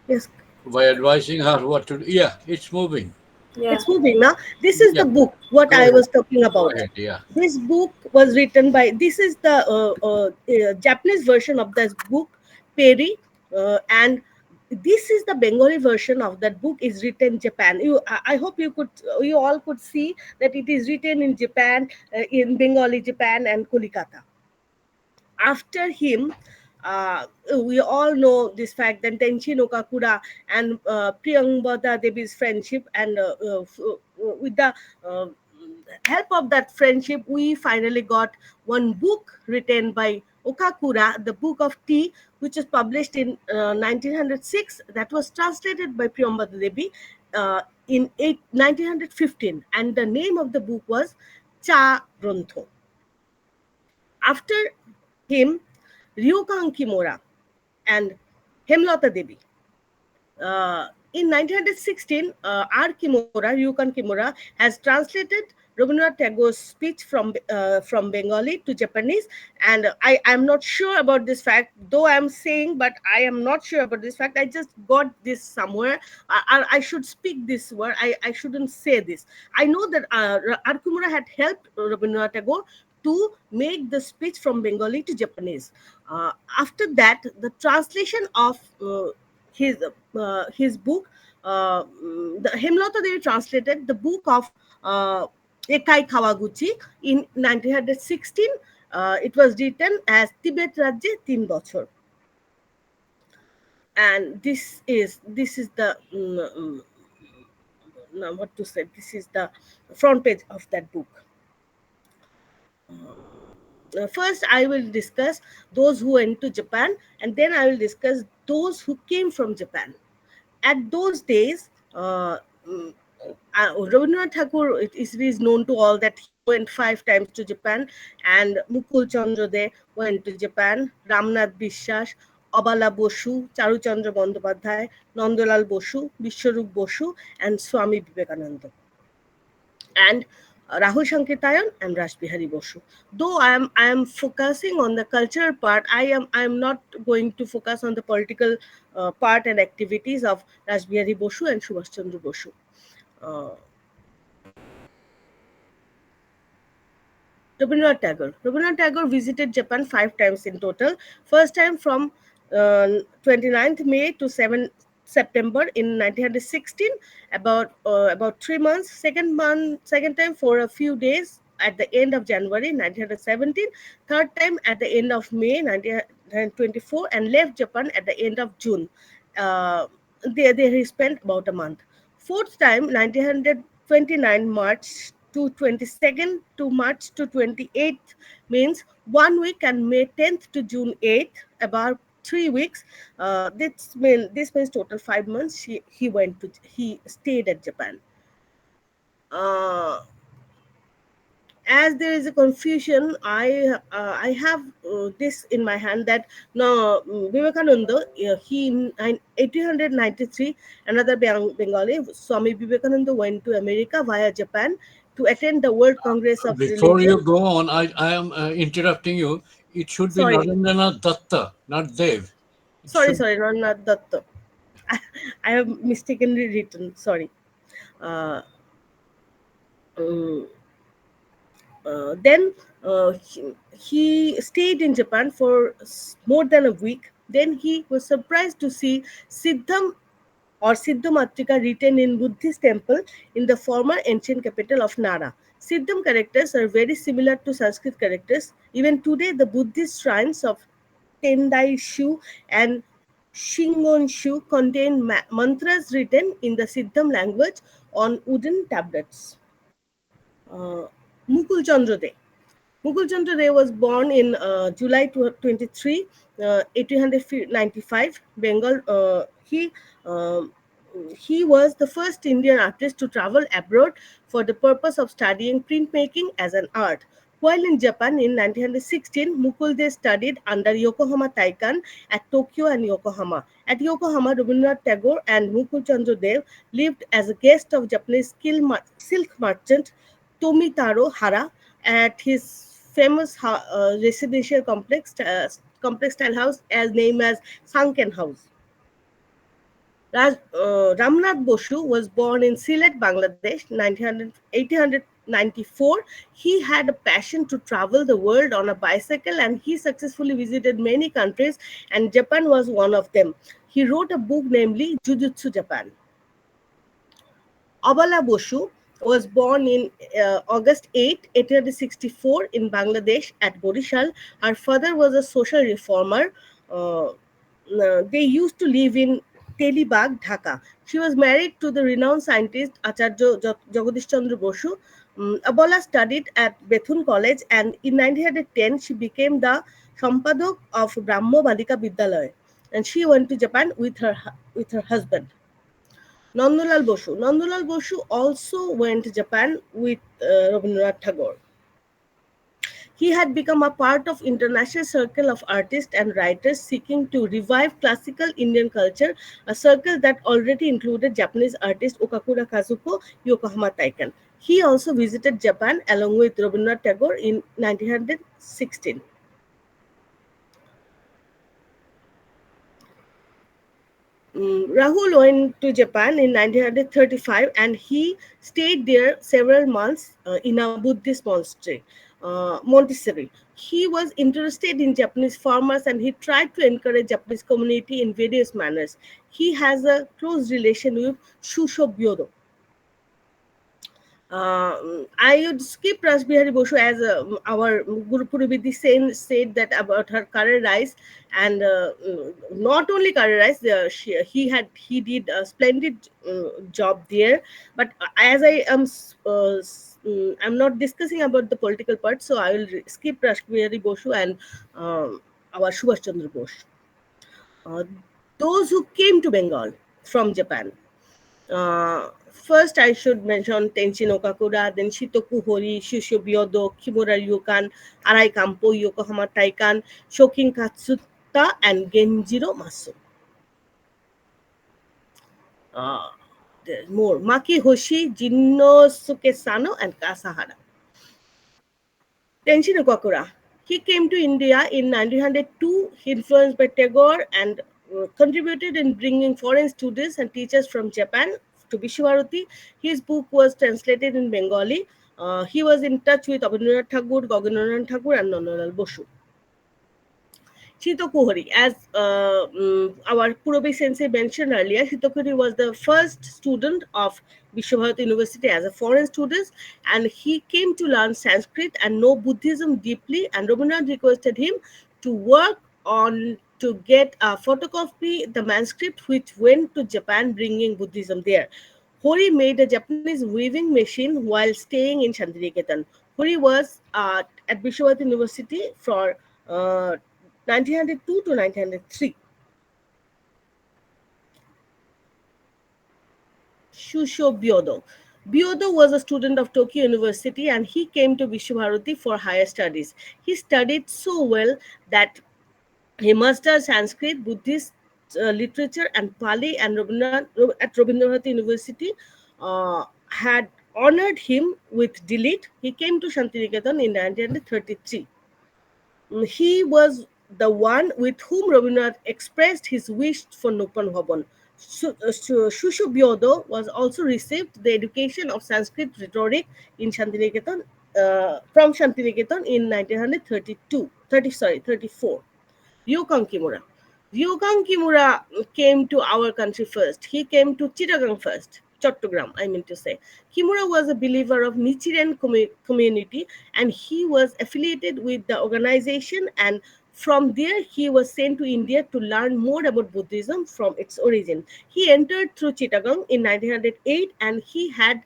Speaker 5: Yes,
Speaker 1: by advising her what to do? Yeah, it's moving.
Speaker 2: Yeah.
Speaker 5: it's moving now. This is
Speaker 1: Yeah,
Speaker 5: the book what
Speaker 1: go
Speaker 5: I
Speaker 1: ahead.
Speaker 5: was talking
Speaker 1: Go
Speaker 5: about.
Speaker 1: ahead. Yeah.
Speaker 5: This book was written by, this is the Japanese version of this book, Perry, and this is the Bengali version of that book, is written Japan. I hope you all could see that it is written in Japan, in Bengali Japan and Kolkata. After him, we all know this fact that Tenchi Nokakura and Priyambada Devi's friendship, and with the uh, help of that friendship, we finally got one book written by Okakura, the Book of Tea, which was published in 1906. That was translated by Priyambada Devi in 1915, and the name of the book was Cha Grontho. After him, Ryukan Kimura and Hemlata Devi. In 1916, R. Kimura, Ryukan Kimura, has translated Rabindranath Tagore's speech from Bengali to Japanese, and I am not sure about this fact. Though I am saying, but I am not sure about this fact. I just got this somewhere. I should speak this word. I shouldn't say this. I know that R. Kimura had helped Rabindranath Tagore to make the speech from Bengali to Japanese. After that, the translation of his book, the Hemlata Devi translated the book of Ekai Kawaguchi in 1916. It was written as Tibet Rajye Tin Bochor, and this is the no, what to say. This is the front page of that book. First, I will discuss those who went to Japan, and then I will discuss those who came from Japan. At those days, Rabindranath Tagore, it is known to all that he went 5 times to Japan, and Mukul Chandra De went to Japan, Ramnath Bishwas, Abala Bosu, Charuchandra Bandyopadhyay, Nandalal Bosu, Vishwarup Bosu, and Swami Vivekananda. And Rahul Sankirtayan and Rashbihari Bosu. Though I am focusing on the cultural part, I am not going to focus on the political part and activities of Rashbihari Bosu and Subhash Chandra Bosu. Uh, Rabindranath Tagore visited Japan 5 times in total. First time from 29th May to 7th September in 1916, about 3 months. Second time for a few days at the end of January 1917. Third time at the end of May 1924, and left Japan at the end of June. Uh, there he spent about a month. Fourth time, 1929 March to 22nd to March to 28th, means 1 week, and May 10th to June 8th, about 3 weeks. This means total 5 months. He stayed at Japan. Uh, as there is a confusion, I have this in my hand that no, Vivekananda, he in 1893, another Bengali, Swami Vivekananda, went to America via Japan to attend the World Congress of
Speaker 1: Before
Speaker 5: Religion.
Speaker 1: you go on, I am interrupting you. It should be
Speaker 5: Sorry,
Speaker 1: Narendranath Datta, not Dev. It
Speaker 5: sorry,
Speaker 1: should.
Speaker 5: sorry, not Datta. I have mistakenly written. Sorry. Uh, um, then he stayed in Japan for more than a week. Then he was surprised to see Siddham or Siddhamatrika written in Buddhist temple in the former ancient capital of Nara. Siddham characters are very similar to Sanskrit characters. Even today, the Buddhist shrines of Tendai Shu and Shingon Shu contain mantras written in the Siddham language on wooden tablets. Uh, Mukul Chandra De. Mukul Chandra Ray was born in July 23, 1895, Bengal. Um, he was the first Indian artist to travel abroad for the purpose of studying printmaking as an art. While in Japan in 1916, Mukul De studied under Yokohama Taikan at Tokyo and Yokohama. At Yokohama, Rabindranath Tagore and Mukul Chandra Dev lived as a guest of Japanese silk merchant Tomitaro Hara at his famous residential complex style house as named as Sunken House. Ramnath Bosu was born in Sylhet, Bangladesh, 1894. He had a passion to travel the world on a bicycle, and he successfully visited many countries, and Japan was one of them. He wrote a book, namely Jujutsu Japan. Abala Bosu was born in August 8, 1864 in Bangladesh at Borishal. Her father was a social reformer. They used to live in Telibag, Dhaka. She was married to the renowned scientist Acharya Jagadish Chandra Bosu. Abala studied at Bethune College, and in 1910 she became the Sampadok of Brahmo Balika Vidyalaya, and she went to Japan with her husband. Nandalal Bosu. Nandalal Bosu also went to Japan with Rabindranath Tagore. He had become a part of international circle of artists and writers seeking to revive classical Indian culture, a circle that already included Japanese artist Okakura Kazuko, Yokohama Taikan. He also visited Japan along with Rabindranath Tagore in 1916. Rahul went to Japan in 1935, and he stayed there several months in a Buddhist Montessori. He was interested in Japanese farmers, and he tried to encourage Japanese community in various manners. He has a close relation with Shusho Byodo. I would skip Ras Bihari Bosu as our Guru Purubidi Sen said that about her curry rice, and not only curry rice, he did a splendid job there. But as I'm not discussing about the political part, so I will skip Ras Bihari Bosu and our Subhash Chandra Bose. Uh, those who came to Bengal from Japan. First, I should mention Tenshin Okakura, then Shitoku Hori, Shusho Byodo, Kimura Ryukan, Arai Kampo, Yokohama Taikan, Shokin Katsuta, and Genjiro Masu. Uh, there's more. Maki Hoshi, Jinnosuke Sano, and Kasahara. Tenshin Okakura. He came to India in 1902, influenced by Tagore, and contributed in bringing foreign students and teachers from Japan to Vishwaruti. His book was translated in Bengali. He was in touch with Abhindranath Tagore, Gogindranath Tagore, and Nandalal Bosu. Shitokuhori, as our Purobi sensei mentioned earlier, Shitokuhori was the first student of Vishwabharat University as a foreign student, and he came to learn Sanskrit and know Buddhism deeply. And Rabindranath requested him to work on to get a photocopy the manuscript which went to Japan, bringing Buddhism there. Hori made a Japanese weaving machine while staying in Shantiniketan. Hori was at Vishwabharat University for 1902 to 1903. Shusho Byodo. Byodo was a student of Tokyo University and he came to Vishwabharati for higher studies. He studied so well that he mastered Sanskrit, Buddhist literature, and Pali, and at Rabindranath University had honored him with delete. He came to Shantiniketan in 1933. He was the one with whom Rabindranath expressed his wish for Nupan Bhavan. Shushubhyodo was also received the education of Sanskrit rhetoric in Shantiniketan from Shantiniketan in 1932, 34. Ryukang Kimura. Ryukang Kimura came to our country first. He came to Chittagong first. Chattogram, I mean to say. Kimura was a believer of Nichiren community and he was affiliated with the organization, and from there he was sent to India to learn more about Buddhism from its origin. He entered through Chittagong in 1908 and he had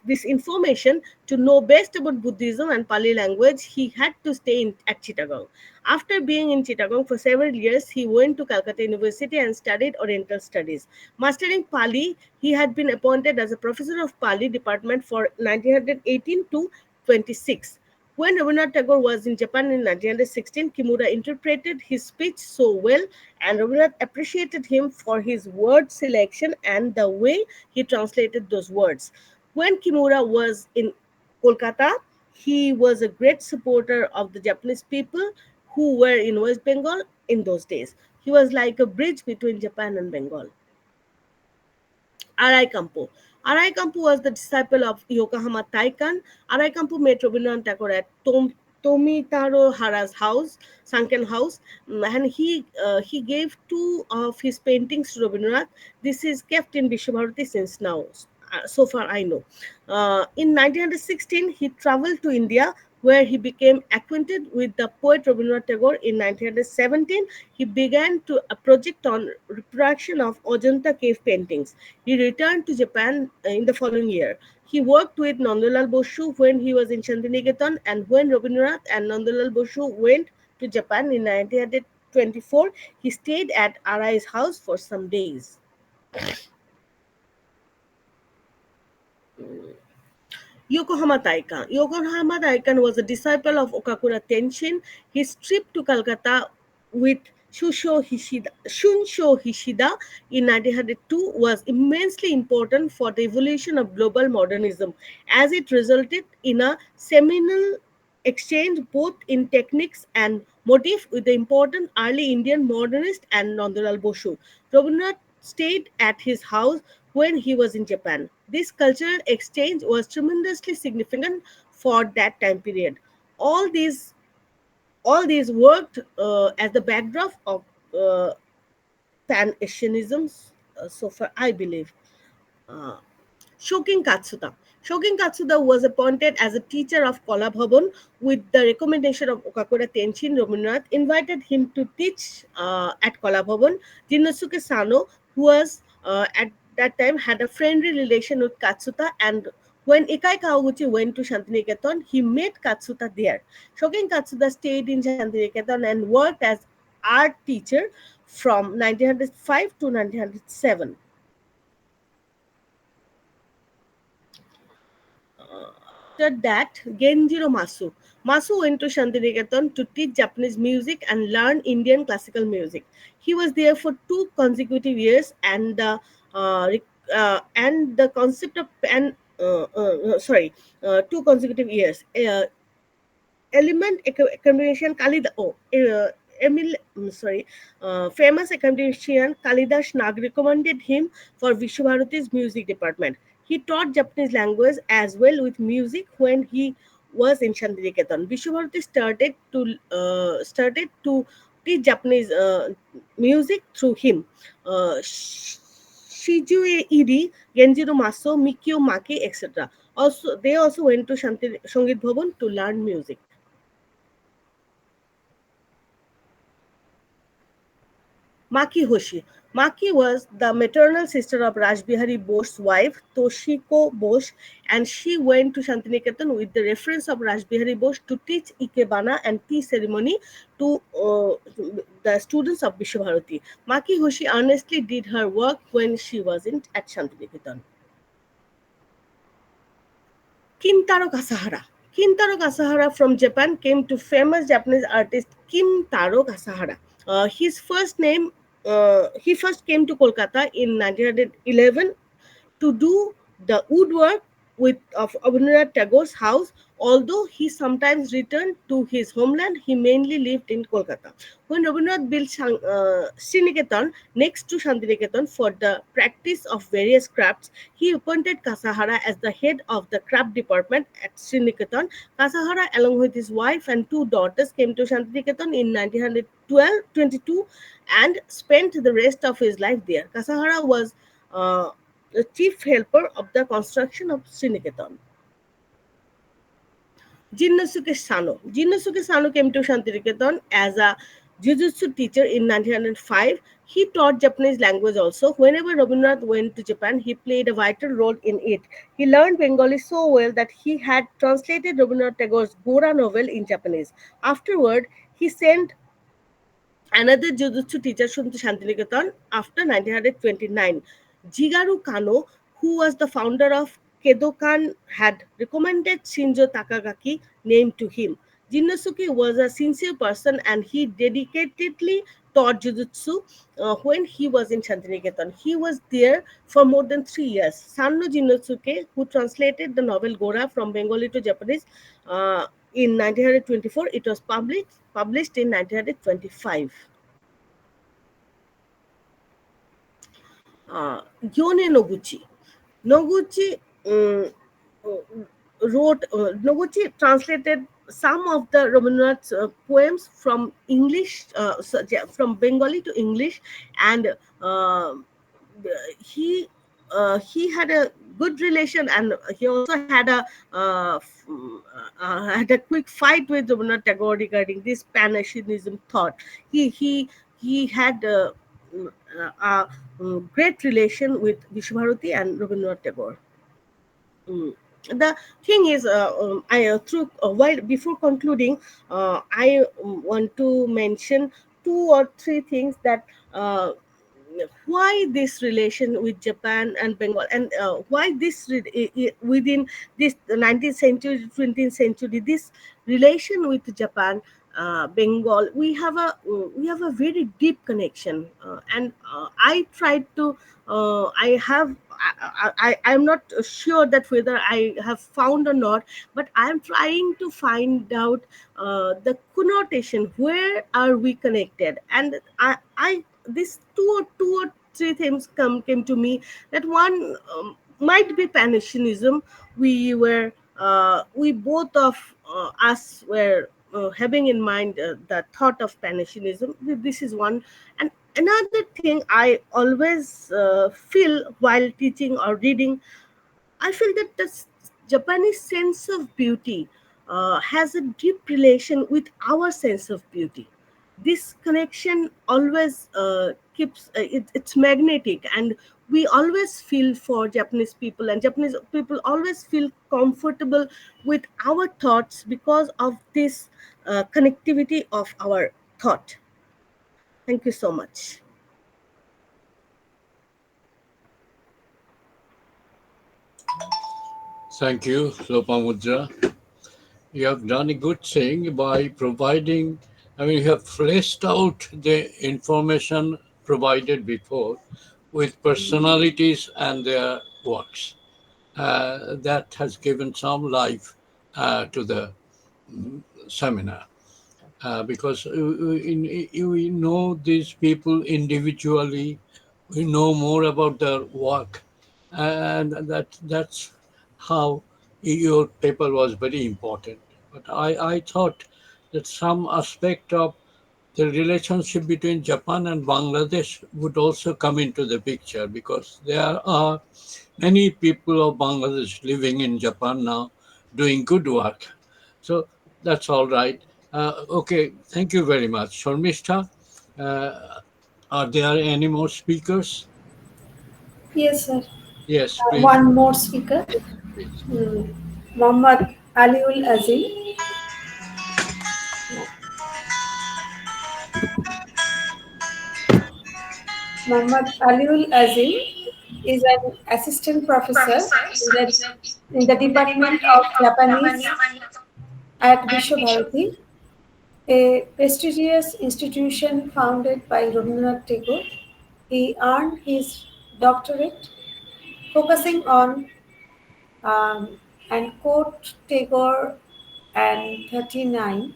Speaker 5: this information to know best about Buddhism and Pali language. He had to stay at Chittagong. After being in Chittagong for several years, he went to Calcutta University and studied Oriental Studies. Mastering Pali, he had been appointed as a professor of Pali department for 1918 to 26. When Rabindranath Tagore was in Japan in 1916, Kimura interpreted his speech so well, and Rabindranath appreciated him for his word selection and the way he translated those words. When Kimura was in Kolkata, he was a great supporter of the Japanese people who were in West Bengal in those days. He was like a bridge between Japan and Bengal. Arai Kampo. Arai Kampo was the disciple of Yokohama Taikan. Arai Kampo met Rabindranath Tagore at Tomitaro Hara's house, sunken house, and he gave two of his paintings to Rabindranath. This is kept in Vishwabharati since now. So far I know. In 1916, he traveled to India where he became acquainted with the poet Rabindranath Tagore. In 1917, he began a project on reproduction of Ajanta cave paintings. He returned to Japan in the following year. He worked with Nandalal Bosu when he was in Shantiniketan, and when Rabindranath and Nandalal Bosu went to Japan in 1924, he stayed at Arai's house for some days. Yokohama Taikan. Yokohama Taikan was a disciple of Okakura Tenshin. His trip to Calcutta with Shunsho Hishida in 1902 was immensely important for the evolution of global modernism, as it resulted in a seminal exchange both in techniques and motif with the important early Indian modernist and Nandalal Bosu. Rabindranath stayed at his house when he was in Japan. This cultural exchange was tremendously significant for that time period. All these all these worked as the backdrop of uh, Pan Asianism, so far I believe. Uh, Shokin Katsuda. Shokin Katsuda was appointed as a teacher of Kolabhavan with the recommendation of Okakura Tenshin. Rabindranath invited him to teach at Kolabhavan. Jinosuke Sano, who was at that time had a friendly relation with Katsuta, and when Ikai Kawaguchi went to Shantiniketan, he met Katsuta there. Shokin Katsuda stayed in Shantiniketan and worked as art teacher from 1905 to 1907. After that, Genjiro Masu. Masu went to Shantiniketan to teach Japanese music and learn Indian classical music. He was there for 2 consecutive years, and the concept of 2 consecutive years. element academician Kalida. Emil, sorry, famous academician Kalidas Nag recommended him for Vishwabharati's music department. He taught Japanese language as well with music when he was in Shantiniketan. Vishwabharati started to teach Japanese music through him. Shizue Iri, Genjiro Maso, Mikio Maki, etc. Also, they also went to Shanti Sangit Bhavan to learn music. Maki Hoshi. Maki was the maternal sister of Rajbihari Bose's wife, Toshiko Bose, and she went to Shantiniketan with the reference of Rajbihari Bose to teach Ikebana and tea ceremony to the students of Vishwabharati. Maki Hoshi earnestly did her work when she was at Shantiniketan. Kintaro Kasahara. Kintaro Kasahara from Japan came to famous Japanese artist Kintaro Kasahara. He first came to Kolkata in 1911 to do the woodwork of Abhinavanath Tagore's house. Although he sometimes returned to his homeland, he mainly lived in Kolkata. When Rabindranath built Sriniketan next to Shantiniketan for the practice of various crafts, he appointed Kasahara as the head of the craft department at Sriniketan. Kasahara, along with his wife and two daughters, came to Shantiniketan in 1922 and spent the rest of his life there. Kasahara was the chief helper of the construction of Sriniketan. Jinnosuke Sano. Jinnosuke Sano came to Shantiniketan as a jujutsu teacher in 1905. He taught Japanese language also. Whenever Rabindranath went to Japan, he played a vital role in it. He learned Bengali so well that he had translated Rabindranath Tagore's Gora novel in Japanese. Afterward, he sent another Jujutsu teacher from Shantiniketan after 1929. Jigaru Kano, who was the founder of Kedokan, had recommended Shinjo Takagaki name to him. Jinnosuke was a sincere person and he dedicatedly taught Jujutsu when he was in Shantiniketan. He was there for more than 3 years. Sanno Jinnosuke, who translated the novel Gora from Bengali to Japanese in 1924, it was published in 1925. Yone Noguchi. Noguchi um, Noguchi translated some of the Rabindranath's poems from from Bengali to English, and he he had a good relation, and he also had a quick fight with Rabindranath Tagore regarding this Pan-Asianism thought. He had a great relation with Vishwabharati and Rabindranath Tagore. The thing is, I through while before concluding, I want to mention two or three things that why this relation with Japan and Bengal, and why within this 19th century, 20th century, this relation with Japan, Bengal, we have a very deep connection, and I tried to I have I'm not sure that whether I have found or not, but I'm trying to find out the connotation. Where are we connected? And I this two or three things came to me. That one might be Pan-Asianism. We both of us were having in mind the thought of Pan-Asianism. This is one, and another thing I always feel while teaching or reading, I feel that the Japanese sense of beauty has a deep relation with our sense of beauty. This connection always it's magnetic, and we always feel for Japanese people, and Japanese people always feel comfortable with our thoughts because of this connectivity of our thought. Thank you so much.
Speaker 1: Thank you, Lopamudra. You have done a good thing by providing, I mean, you have fleshed out the information provided before with personalities and their works. That has given some life to the seminar. Because we know these people individually, we know more about their work, and that's how your paper was very important. But I thought that some aspect of the relationship between Japan and Bangladesh would also come into the picture, because there are many people of Bangladesh living in Japan now doing good work. So that's all right. Okay, thank you very much. Shormishta, uh, are there any more speakers?
Speaker 2: Yes, sir.
Speaker 1: Yes, please.
Speaker 2: One more speaker,
Speaker 1: Please.
Speaker 2: mm, Muhammad Aliul Azim. Muhammad Aliul Azim is an assistant professor in the Department of Japanese at Vishwabharati, a prestigious institution founded by Rabindranath Tagore. He earned his doctorate focusing on and quote Tagore and 39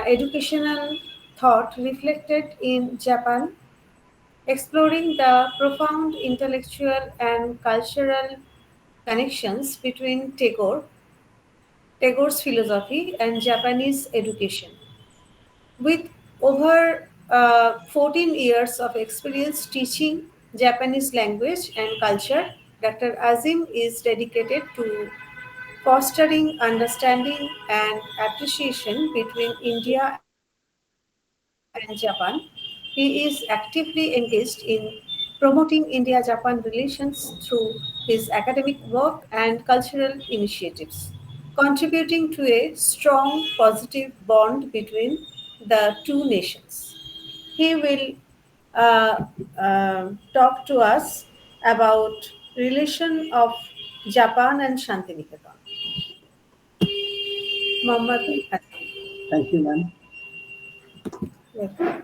Speaker 2: educational thought reflected in Japan, exploring the profound intellectual and cultural connections between Tagore's philosophy and Japanese education. With over 14 years of experience teaching Japanese language and culture, Dr. Azim is dedicated to fostering understanding and appreciation between India and Japan. He is actively engaged in promoting India Japan relations through his academic work and cultural initiatives, contributing to a strong positive bond between the two nations. He will uh, talk to us about relation of Japan and Shantiniketan. Mohammed Hassan.
Speaker 9: Thank you, ma'am.
Speaker 2: Welcome.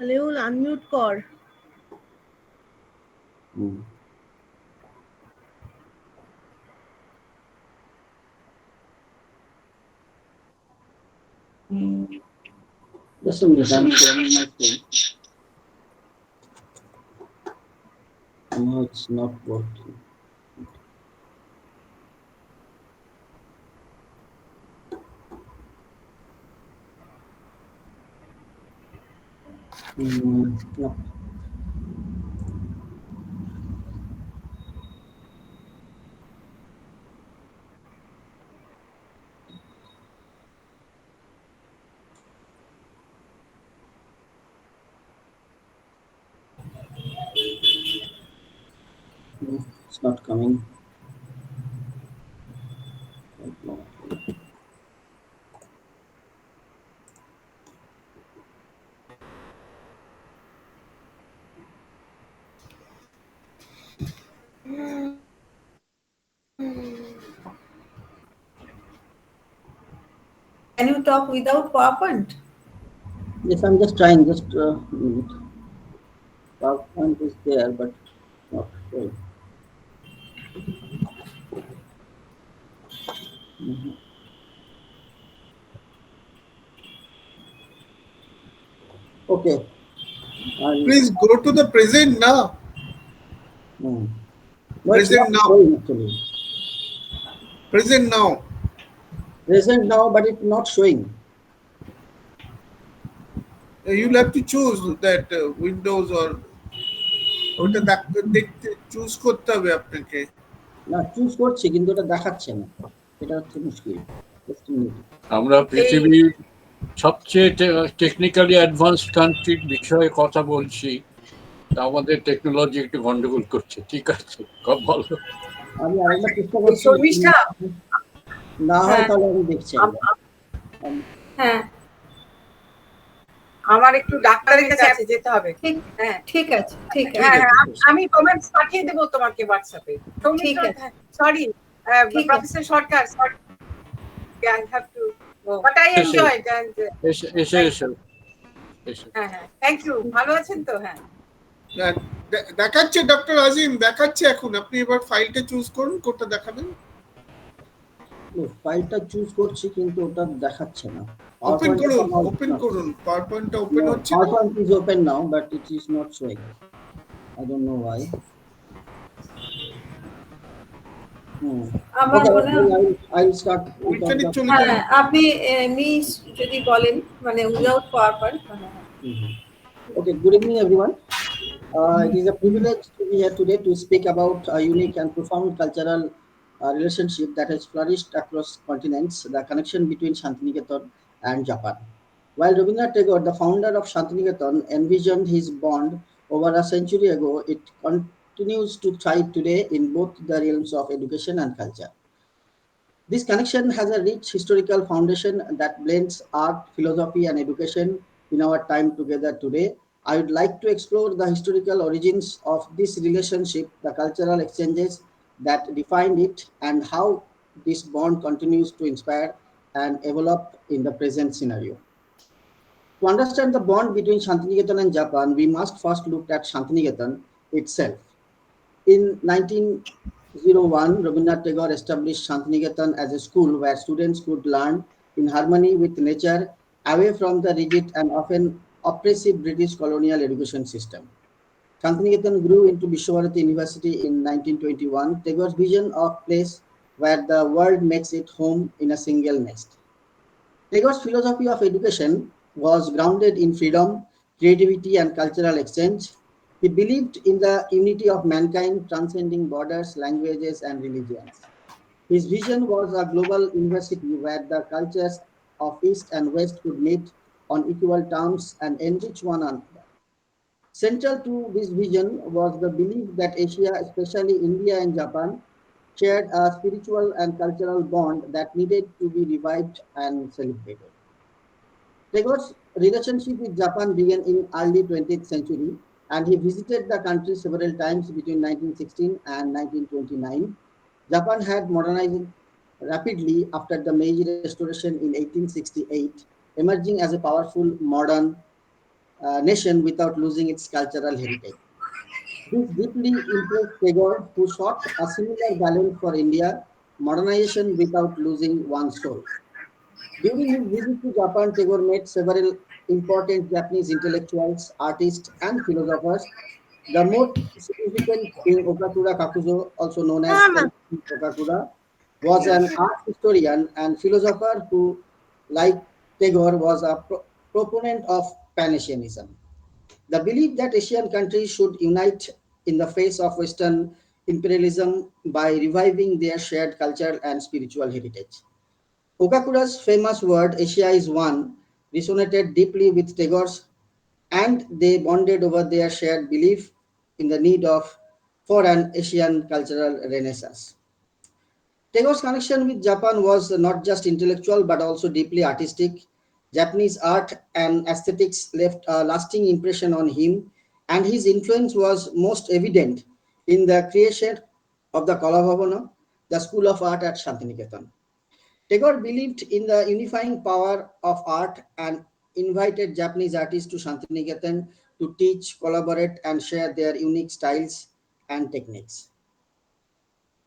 Speaker 5: Aliul unmute কর।
Speaker 9: Mm. Just a minute, I'm sharing my screen. No, it's not working. No. No, it's not coming. No.
Speaker 2: Can you talk without PowerPoint?
Speaker 9: Yes, I'm just trying. Just a minute. PowerPoint is there, but not showing. Mhm. Okay.
Speaker 6: Please go to the present now.
Speaker 9: Mm. No, it's
Speaker 6: Present
Speaker 9: not
Speaker 6: now.
Speaker 9: showing actually.
Speaker 6: Present now.
Speaker 9: Present now, but it's not showing.
Speaker 6: You'll have to choose that Windows or ওটা দেখতে choose করতে হবে আপনাকে
Speaker 9: না choose করছি কিন্তু এটা দেখাচ্ছে না, এটা হচ্ছে মুশকিল। Just a minute.
Speaker 1: আমরা পৃথিবীর সবচেয়ে টেকনিক্যালি অ্যাডভান্সড কান্ট্রির বিষয়ে কথা বলছি, আমাদের টেকনোলজি একটু গন্ডগোল করছে। ঠিক আছে, বলো।
Speaker 9: আমি আরেকবার চেষ্টা করছি, না হয় তাহলে আমি দেখছি একবার।
Speaker 2: হ্যাঁ
Speaker 10: আমার একটু ডাক্তারের কাছে যেতে হবে।
Speaker 2: ঠিক
Speaker 10: হ্যাঁ
Speaker 2: ঠিক আছে, ঠিক
Speaker 6: ঠিক
Speaker 10: হ্যাঁ
Speaker 2: আছে,
Speaker 6: আছে,
Speaker 10: হ্যাঁ
Speaker 6: ঠিক আছে।
Speaker 10: আমি কমেন্টস পাঠিয়ে দেবো তোমাকে হোয়াটসঅ্যাপে।
Speaker 2: ঠিক
Speaker 10: সৌমিত্র,
Speaker 2: আছে,
Speaker 10: সরি,
Speaker 2: ঠিক আছে।
Speaker 10: Professor Sarkar, sorry, I have to go. But I
Speaker 1: এসো
Speaker 10: enjoyed and
Speaker 1: এসো এসো
Speaker 10: thank
Speaker 1: এসো
Speaker 10: you.
Speaker 1: এসো।
Speaker 10: হ্যাঁ হ্যাঁ থ্যাংক ইউ। ভালো আছেন তো? হ্যাঁ
Speaker 6: না, দেখাচ্ছে ডক্টর আজিম, দেখাচ্ছে এখন। আপনি এবার ফাইলটা চুজ করুন, কোনটা দেখাবেন।
Speaker 9: ফাইলটা চুজ করছি কিন্তু ওটা দেখাচ্ছে না। পাওয়ার
Speaker 6: ওপেন
Speaker 9: পয়েন্টটা
Speaker 6: করুন,
Speaker 9: somehow
Speaker 6: ওপেন
Speaker 9: not
Speaker 6: করুন,
Speaker 9: showing.
Speaker 6: পাওয়ার পয়েন্টটা ওপেন
Speaker 9: No,
Speaker 6: হচ্ছে না।
Speaker 9: PowerPoint is open now, but it is not showing. I don't know why. Hmm.
Speaker 2: আমার
Speaker 9: Okay,
Speaker 2: মনে হয়
Speaker 9: I'll start without
Speaker 6: বৈজ্ঞানিক
Speaker 9: the.
Speaker 6: চলে যান।
Speaker 2: হ্যাঁ, আপনি নিজ যদি বলেন মানে উইদাউট পাওয়ার পয়েন্ট ভালো হয়।
Speaker 9: Mhm. Okay, good evening, everyone. It is a privilege to be here today to speak about a unique and profound cultural relationship that has flourished across continents, the connection between Shantiniketan and Japan. While Rabindranath Tagore, the founder of Shantiniketan, envisioned his bond over a century ago, it continues to thrive today in both the realms of education and culture. This connection has a rich historical foundation that blends art, philosophy, and education in our time together today. I would like to explore the historical origins of this relationship, the cultural exchanges that defined it, and how this bond continues to inspire and develop in the present scenario. To understand the bond between Shantiniketan and Japan, we must first look at Shantiniketan itself. In 1901, Rabindranath Tagore established Shantiniketan as a school where students could learn in harmony with nature, away from the rigid and often oppressive British colonial education system. Shantiniketan grew into Vishwabharati University in 1921, Tagore's vision of place where the world makes its home in a single nest. Tagore's philosophy of education was grounded in freedom, creativity, and cultural exchange. He believed in the unity of mankind, transcending borders, languages, and religions. His vision was a global university where the cultures of East and West could meet on equal terms and enrich one another. Central to this vision was the belief that Asia, especially India and Japan, shared a spiritual and cultural bond that needed to be revived and celebrated. Tagore's relationship with Japan began in early 20th century, and he visited the country several times between 1916 and 1929. Japan had modernized rapidly after the Meiji Restoration in 1868, emerging as a powerful modern nation without losing its cultural heritage. This deeply impressed Tagore, who sought a similar balance for India, modernization without losing one's soul. During his visit to Japan, Tagore met several important Japanese intellectuals, artists, and philosophers. The most significant being Okakura Kakuzo, also known as Kenji Okakura, was an art historian and philosopher who, like Tagore, was a proponent of Pan-Asianism. The belief that Asian countries should unite in the face of Western imperialism by reviving their shared culture and spiritual heritage. Okakura's famous word, Asia is one, resonated deeply with Tagore's, and they bonded over their shared belief in the need for an Asian cultural renaissance. Tagore's connection with Japan was not just intellectual but also deeply artistic. Japanese art and aesthetics left a lasting impression on him, and his influence was most evident in the creation of the Kalabhavana, the School of Art at Shantiniketan. Tagore believed in the unifying power of art and invited Japanese artists to Shantiniketan to teach, collaborate, and share their unique styles and techniques.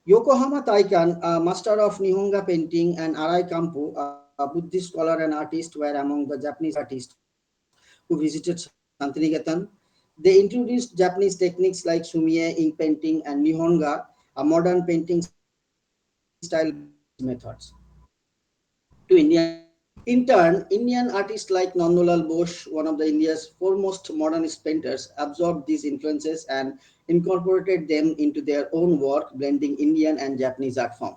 Speaker 9: Yokohama Taikan, a master of Nihonga painting, and Arai Kampu, a Buddhist scholar and artist, were among the Japanese artists who visited Shantiniketan. They introduced Japanese techniques like sumie, ink painting, and Nihonga, a modern painting style based on Japanese methods, to Indian artists. In turn, Indian artists like Nandolal Bose, one of the India's foremost modernist painters, absorbed these influences and incorporated them into their own work, blending Indian and Japanese art form.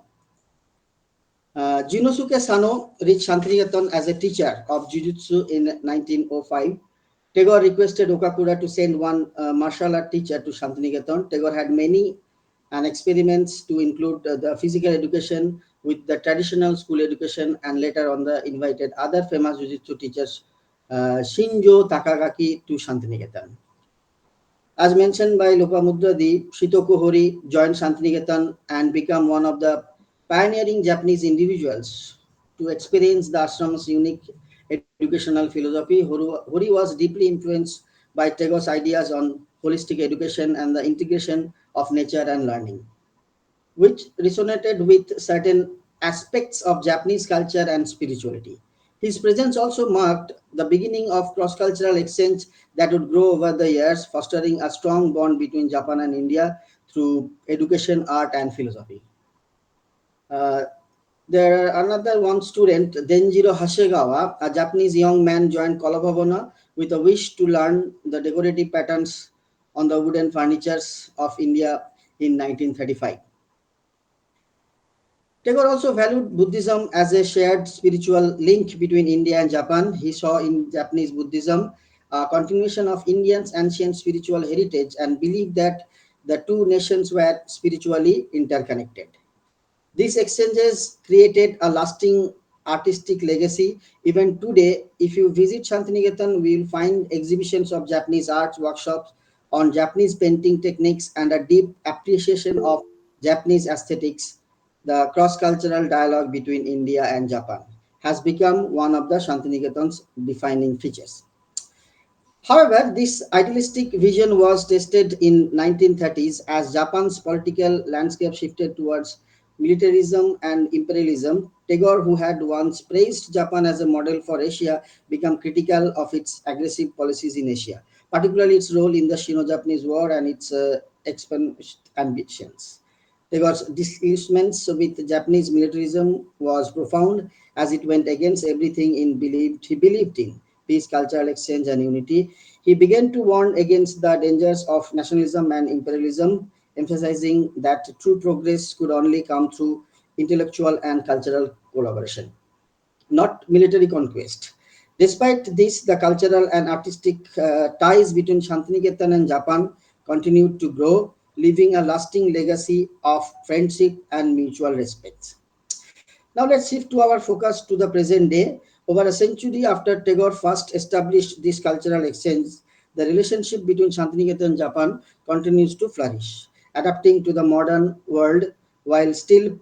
Speaker 9: Junosuke Sano reached Shantiniketan as a teacher of Jujutsu in 1905. Tagore requested Okakura to send one martial art teacher to Shantiniketan. Tagore had many and experiments to include the physical education with the traditional school education, and later on the invited other famous Jujutsu teachers Shinjo Takagaki to Shantiniketan. As mentioned by Lopamudra Deep, Shitoko Hori joined Shantiniketan and became one of the pioneering Japanese individuals to experience the ashram's unique educational philosophy. Hori was deeply influenced by Tagore's ideas on holistic education and the integration of nature and learning, which resonated with certain aspects of Japanese culture and spirituality. His presence also marked the beginning of cross cultural exchange that would grow over the years, fostering a strong bond between Japan and India through education, art, and philosophy. Uh, there are another one student, Denjiro Hasegawa, a Japanese young man, joined Kolabhavana with a wish to learn the decorative patterns on the wooden furnitures of India in 1935. Tagore also valued Buddhism as a shared spiritual link between India and Japan. He saw in Japanese Buddhism a continuation of Indians' ancient spiritual heritage and believed that the two nations were spiritually interconnected. These exchanges created a lasting artistic legacy. Even today, if you visit Shantiniketan, we will find exhibitions of Japanese arts, workshops on Japanese painting techniques, and a deep appreciation of Japanese aesthetics. The cross cultural dialogue between India and Japan has become one of the Shantiniketan's defining features. However, this idealistic vision was tested in 1930s as Japan's political landscape shifted towards militarism and imperialism. Tagore, who had once praised Japan as a model for Asia, became critical of its aggressive policies in Asia, particularly its role in the Sino-Japanese War and its expansionist ambitions. Tagore's disagreements with Japanese militarism was profound as it went against everything he believed in peace, cultural exchange, and unity. He began to warn against the dangers of nationalism and imperialism, emphasizing that true progress could only come through intellectual and cultural collaboration, not military conquest. Despite this, the cultural and artistic ties between Shantiniketan and Japan continued to grow, leaving a lasting legacy of friendship and mutual respect. Now let's shift to our focus to the present day. Over a century after Tagore first established this cultural exchange, the relationship between Shantiniketan and Japan continues to flourish, adapting to the modern world while still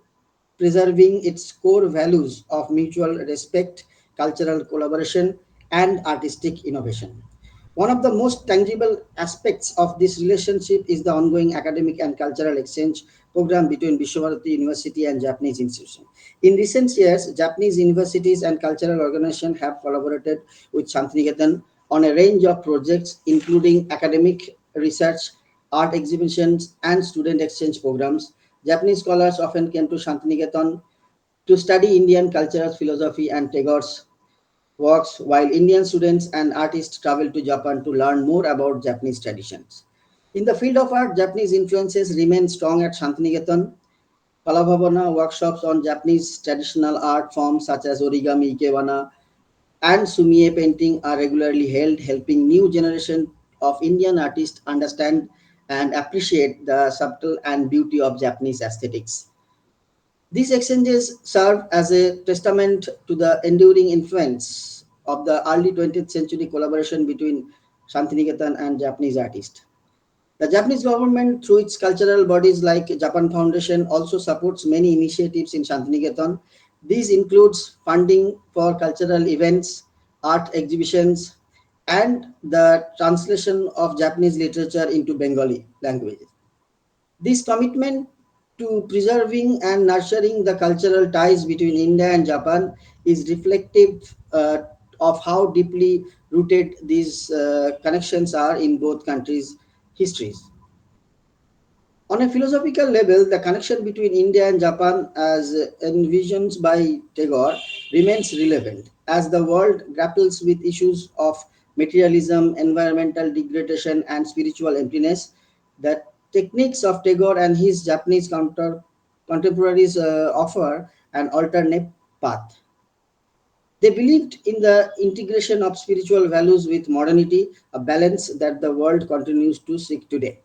Speaker 9: preserving its core values of mutual respect, cultural collaboration, and artistic innovation. One of the most tangible aspects of this relationship is the ongoing academic and cultural exchange program between Vishwavarati University and Japanese institutions. In recent years, Japanese universities and cultural organizations have collaborated with Shantiniketan on a range of projects, including academic research, art exhibitions, and student exchange programs. Japanese scholars often came to Shantiniketan to study Indian cultural philosophy and Tagore's works, while Indian students and artists travel to Japan to learn more about Japanese traditions. In the field of art, Japanese influences remain strong at Shantiniketan. Kalabhavana workshops on Japanese traditional art forms such as origami, ikebana, and sumie painting are regularly held, helping new generation of Indian artists understand and appreciate the subtle and beauty of Japanese aesthetics. These exchanges serve as a testament to the enduring influence of the early 20th century collaboration between Shantiniketan and Japanese artists. The Japanese government, through its cultural bodies like Japan Foundation, also supports many initiatives in Shantiniketan. These includes funding for cultural events, art exhibitions, and the translation of Japanese literature into Bengali language. This commitment to preserving and nurturing the cultural ties between India and Japan is reflective of how deeply rooted these connections are in both countries' histories. On a philosophical level, the connection between India and Japan, as envisioned by Tagore, remains relevant as the world grapples with issues of materialism, environmental degradation, and spiritual emptiness. The techniques of Tagore and his Japanese contemporaries offer an alternate path. They believed in the integration of spiritual values with modernity, a balance that the world continues to seek today.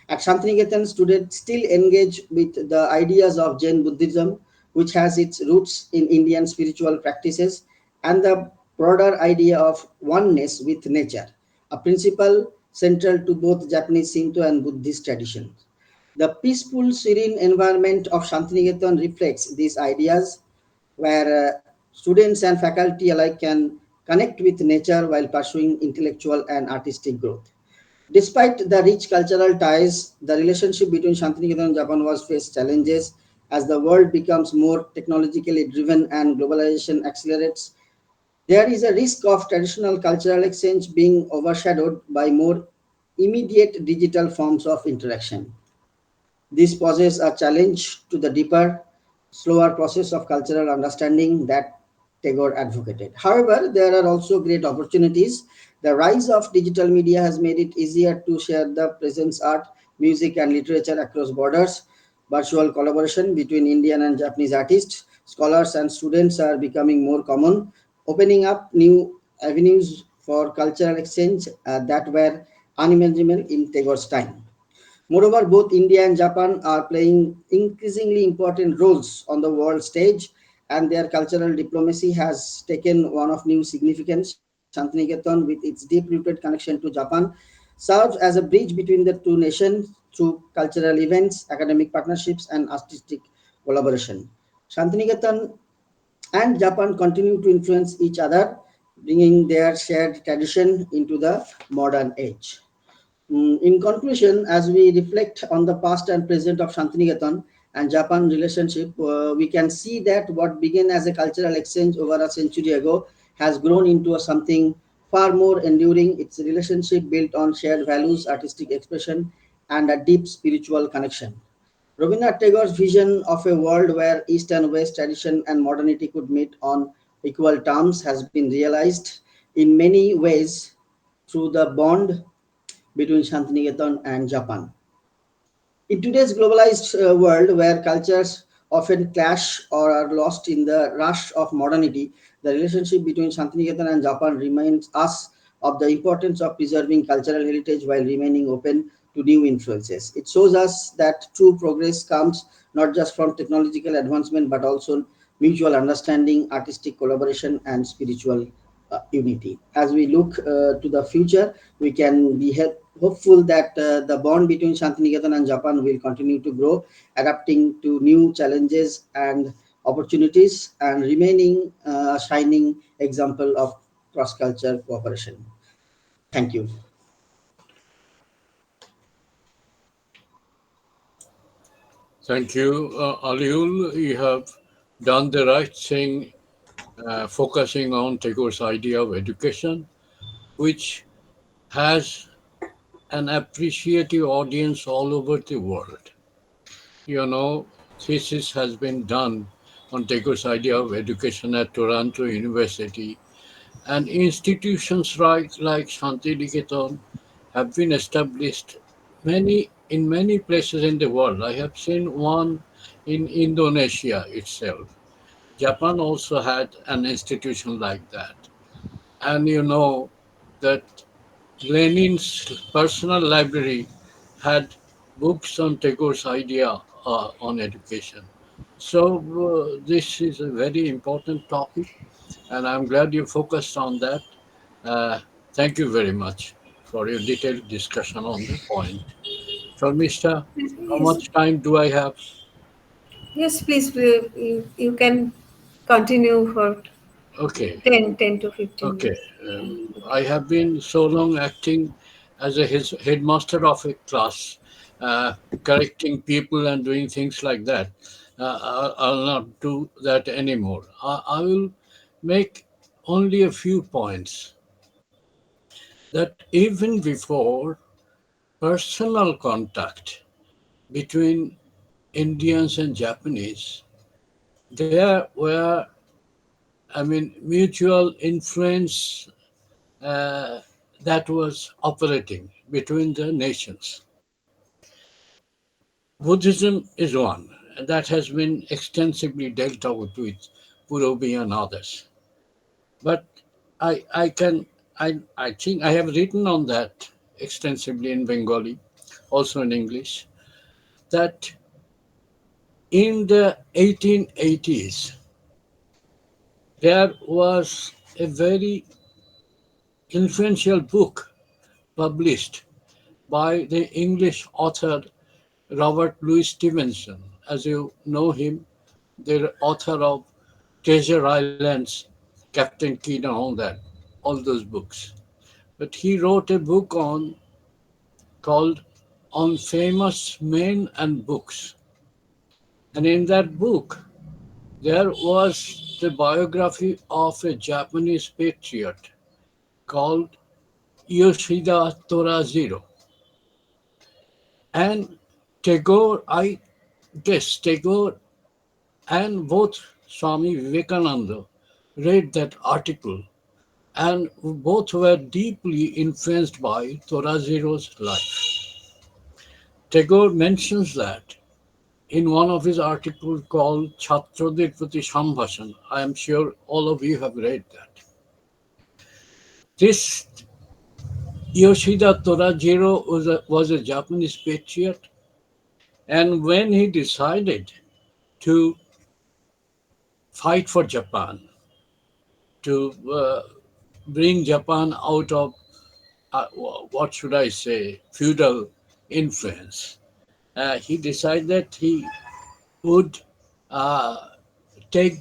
Speaker 9: At Shantiniketan, students still engage with the ideas of Jain Buddhism, which has its roots in Indian spiritual practices, and the broader idea of oneness with nature, a principle central to both Japanese Shinto and Buddhist traditions. The peaceful, serene environment of Shantiniketan reflects these ideas, where students and faculty alike can connect with nature while pursuing intellectual and artistic growth. Despite the rich cultural ties, the relationship between Shantiniketan and Japan was faced challenges as the world becomes more technologically driven and globalization accelerates. There is a risk of traditional cultural exchange being overshadowed by more immediate digital forms of interaction. This poses a challenge to the deeper, slower process of cultural understanding that Tagore advocated. However, there are also great opportunities. The rise of digital media has made it easier to share the presence art, music, and literature across borders. Virtual collaboration between Indian and Japanese artists, scholars, and students are becoming more common, opening up new avenues for cultural exchange that were unimaginable in Tagore's time. Moreover, both India and Japan are playing increasingly important roles on the world stage, and their cultural diplomacy has taken one of new significance. Shantiniketan, with its deep-rooted connection to Japan, serves as a bridge between the two nations through cultural events, academic partnerships, and artistic collaboration. Shantiniketan and Japan continue to influence each other, bringing their shared tradition into the modern age. In conclusion, as we reflect on the past and present of Shantiniketan and Japan relationship, we can see that what began as a cultural exchange over a century ago has grown into a something far more enduring. Its relationship built on shared values, artistic expression, and a deep spiritual connection. Rabindranath Tagore's vision of a world where East and West, tradition and modernity could meet on equal terms has been realized in many ways through the bond between Shantiniketan and Japan. In today's globalized world, where cultures often clash or are lost in the rush of modernity, the relationship between Shantiniketan and Japan reminds us of the importance of preserving cultural heritage while remaining open to new influences. It shows us that true progress comes not just from technological advancement but also mutual understanding, artistic collaboration, and spiritual unity. As we look to the future, we can be hopeful that the bond between Shantiniketan and Japan will continue to grow, adapting to new challenges and opportunities, and remaining a shining example of cross-cultural cooperation. Thank you.
Speaker 1: Thank you, Aliul. You have done the right thing, focusing on Tagore's idea of education, which has an appreciative audience all over the world. You know, thesis has been done on Tagore's idea of education at Toronto University, and institutions like Shantiniketan have been established in many places in the world. I have seen one in Indonesia itself. Japan also had an institution like that. And you know that Lenin's personal library had books on Tagore's idea on education. So, this is a very important topic, and I'm glad you focused on that. Uh, Thank you very much for your detailed discussion on the point. So, Mister, how
Speaker 2: Yes,
Speaker 1: much time do I have?
Speaker 2: yes, please, you can continue for
Speaker 1: Okay,
Speaker 2: 10 to 15
Speaker 1: okay.
Speaker 2: minutes.
Speaker 1: I have been so long acting as a headmaster of a class, uh, correcting people and doing things like that. I'll not do that anymore. I will make only a few points that even before personal contact between Indians and Japanese, there were, I mean, mutual influence uh, that was operating between the nations. Buddhism is one, and that has been extensively dealt with Purobi and others. But I can, I think I have written on that extensively in Bengali, also in English, that in the 1880s, there was a very influential book published by the English author Robert Louis Stevenson. As you know him, the author of Treasure Islands, Captain Kidd, and all those books. But he wrote a book called On Famous Men and Books. And in that book, there was the biography of a Japanese patriot called Yoshida Torazero. And Tagore, I guess Tagore and both Swami Vivekananda read that article, and both were deeply influenced by Torazero's life. Tagore mentions that in one of his articles called Chhatradir Prati Sambhashan. I am sure all of you have read that. This Yoshida Torajiro was a Japanese patriot, and when he decided to fight for Japan, to bring Japan out of what should I say, feudal influence, he decided he would uh, take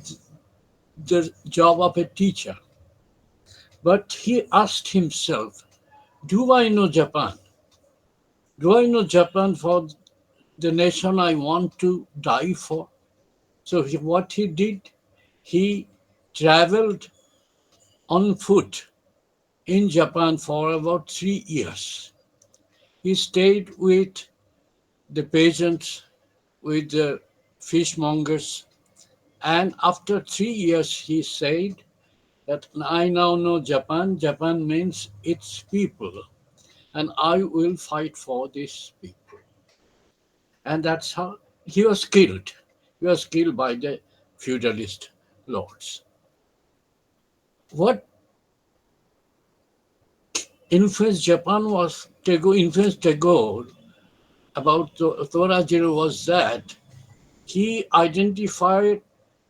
Speaker 1: the job of a teacher. But he asked himself, do I know Japan? Do I know Japan for the nation I want to die for? So what he did, he traveled on foot in Japan for about 3 years. He stayed with the peasants, with the fishmongers, and after 3 years he said that I now know Japan. Japan means its people, and I will fight for these people. And that's how he was killed. He was killed by the feudalist lords. What influenced Japan was Tagore, influenced Tagore about Torajiro was that he identified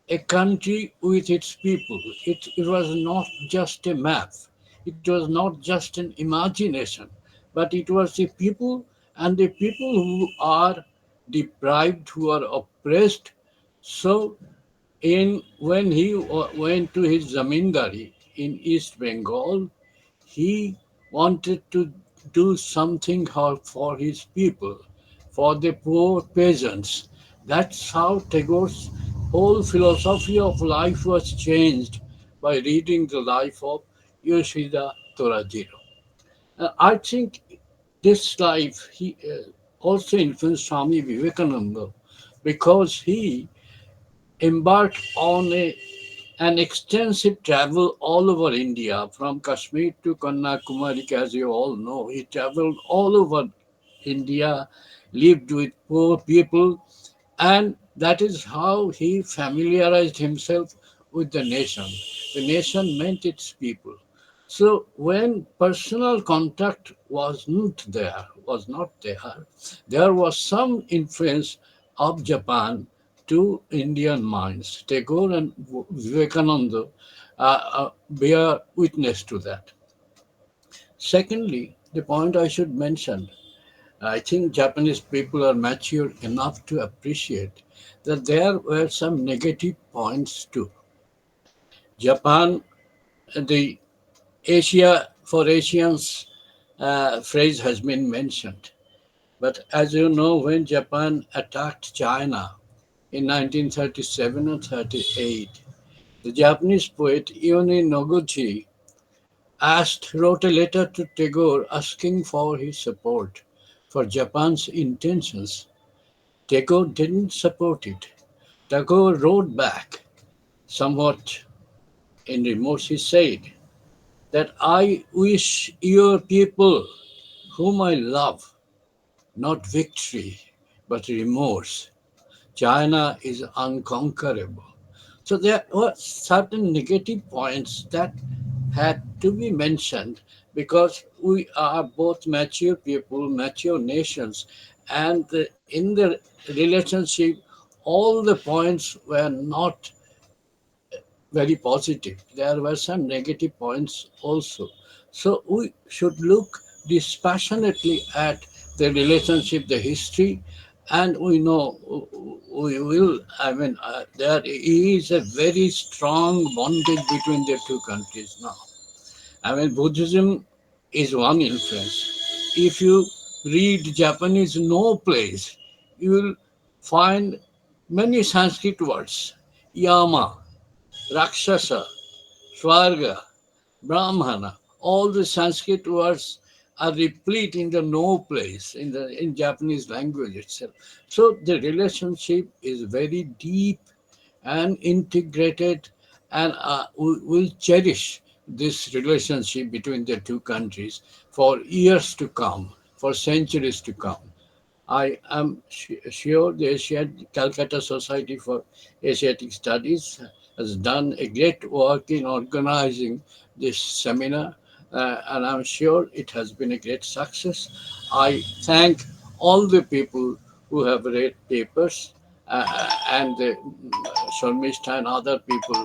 Speaker 1: a country with its people. It was not just a map, it was not just an imagination, but it was the people, and the people who are deprived, who are oppressed. So, when he went to his zamindari in East Bengal, he wanted to do something for his people, for the poor peasants. That's how Tagore's whole philosophy of life was changed by reading the life of Yoshida Torajiro. I think this life he also influenced Swami Vivekananda because he embarked on an extensive travel all over India, from Kashmir to Kanyakumari, as you all know. He traveled all over India, lived with poor people, and that is how he familiarized himself with the nation. The nation meant its people. So when personal contact was not there, there was some influence of Japan to Indian minds. Tagore and Vivekananda bear witness to that. Secondly, the point I should mention, I think Japanese people are mature enough to appreciate that there were some negative points too. Japan, the Asia for Asians phrase has been mentioned. But as you know, when Japan attacked China in 1937 and 38, the Japanese poet Ione Noguchi wrote a letter to Tagore asking for his support for Japan's intentions. Tagore didn't support it. Tagore wrote back, somewhat in remorse. He said that I wish your people, whom I love, not victory, but remorse. China is unconquerable. So there were certain negative points that had to be mentioned because we are both mature people, mature nations, and in the relationship, all the points were not very positive. There were some negative points also. So we should look dispassionately at the relationship, the history, and we know we will. I mean, there is a very strong bondage between the two countries now. I mean, Buddhism is one influence. If you read Japanese no place, you will find many Sanskrit words. Yama, Rakshasa, Swarga, Brahmana, all the Sanskrit words are replete in the no place in Japanese language itself. So the relationship is very deep and integrated, and we will cherish this relationship between the two countries for years to come, for centuries to come. I am sure the Calcutta Society for Asiatic Studies has done a great work in organizing this seminar, and I'm sure it has been a great success. I thank all the people who have read papers and Sharmishta and other people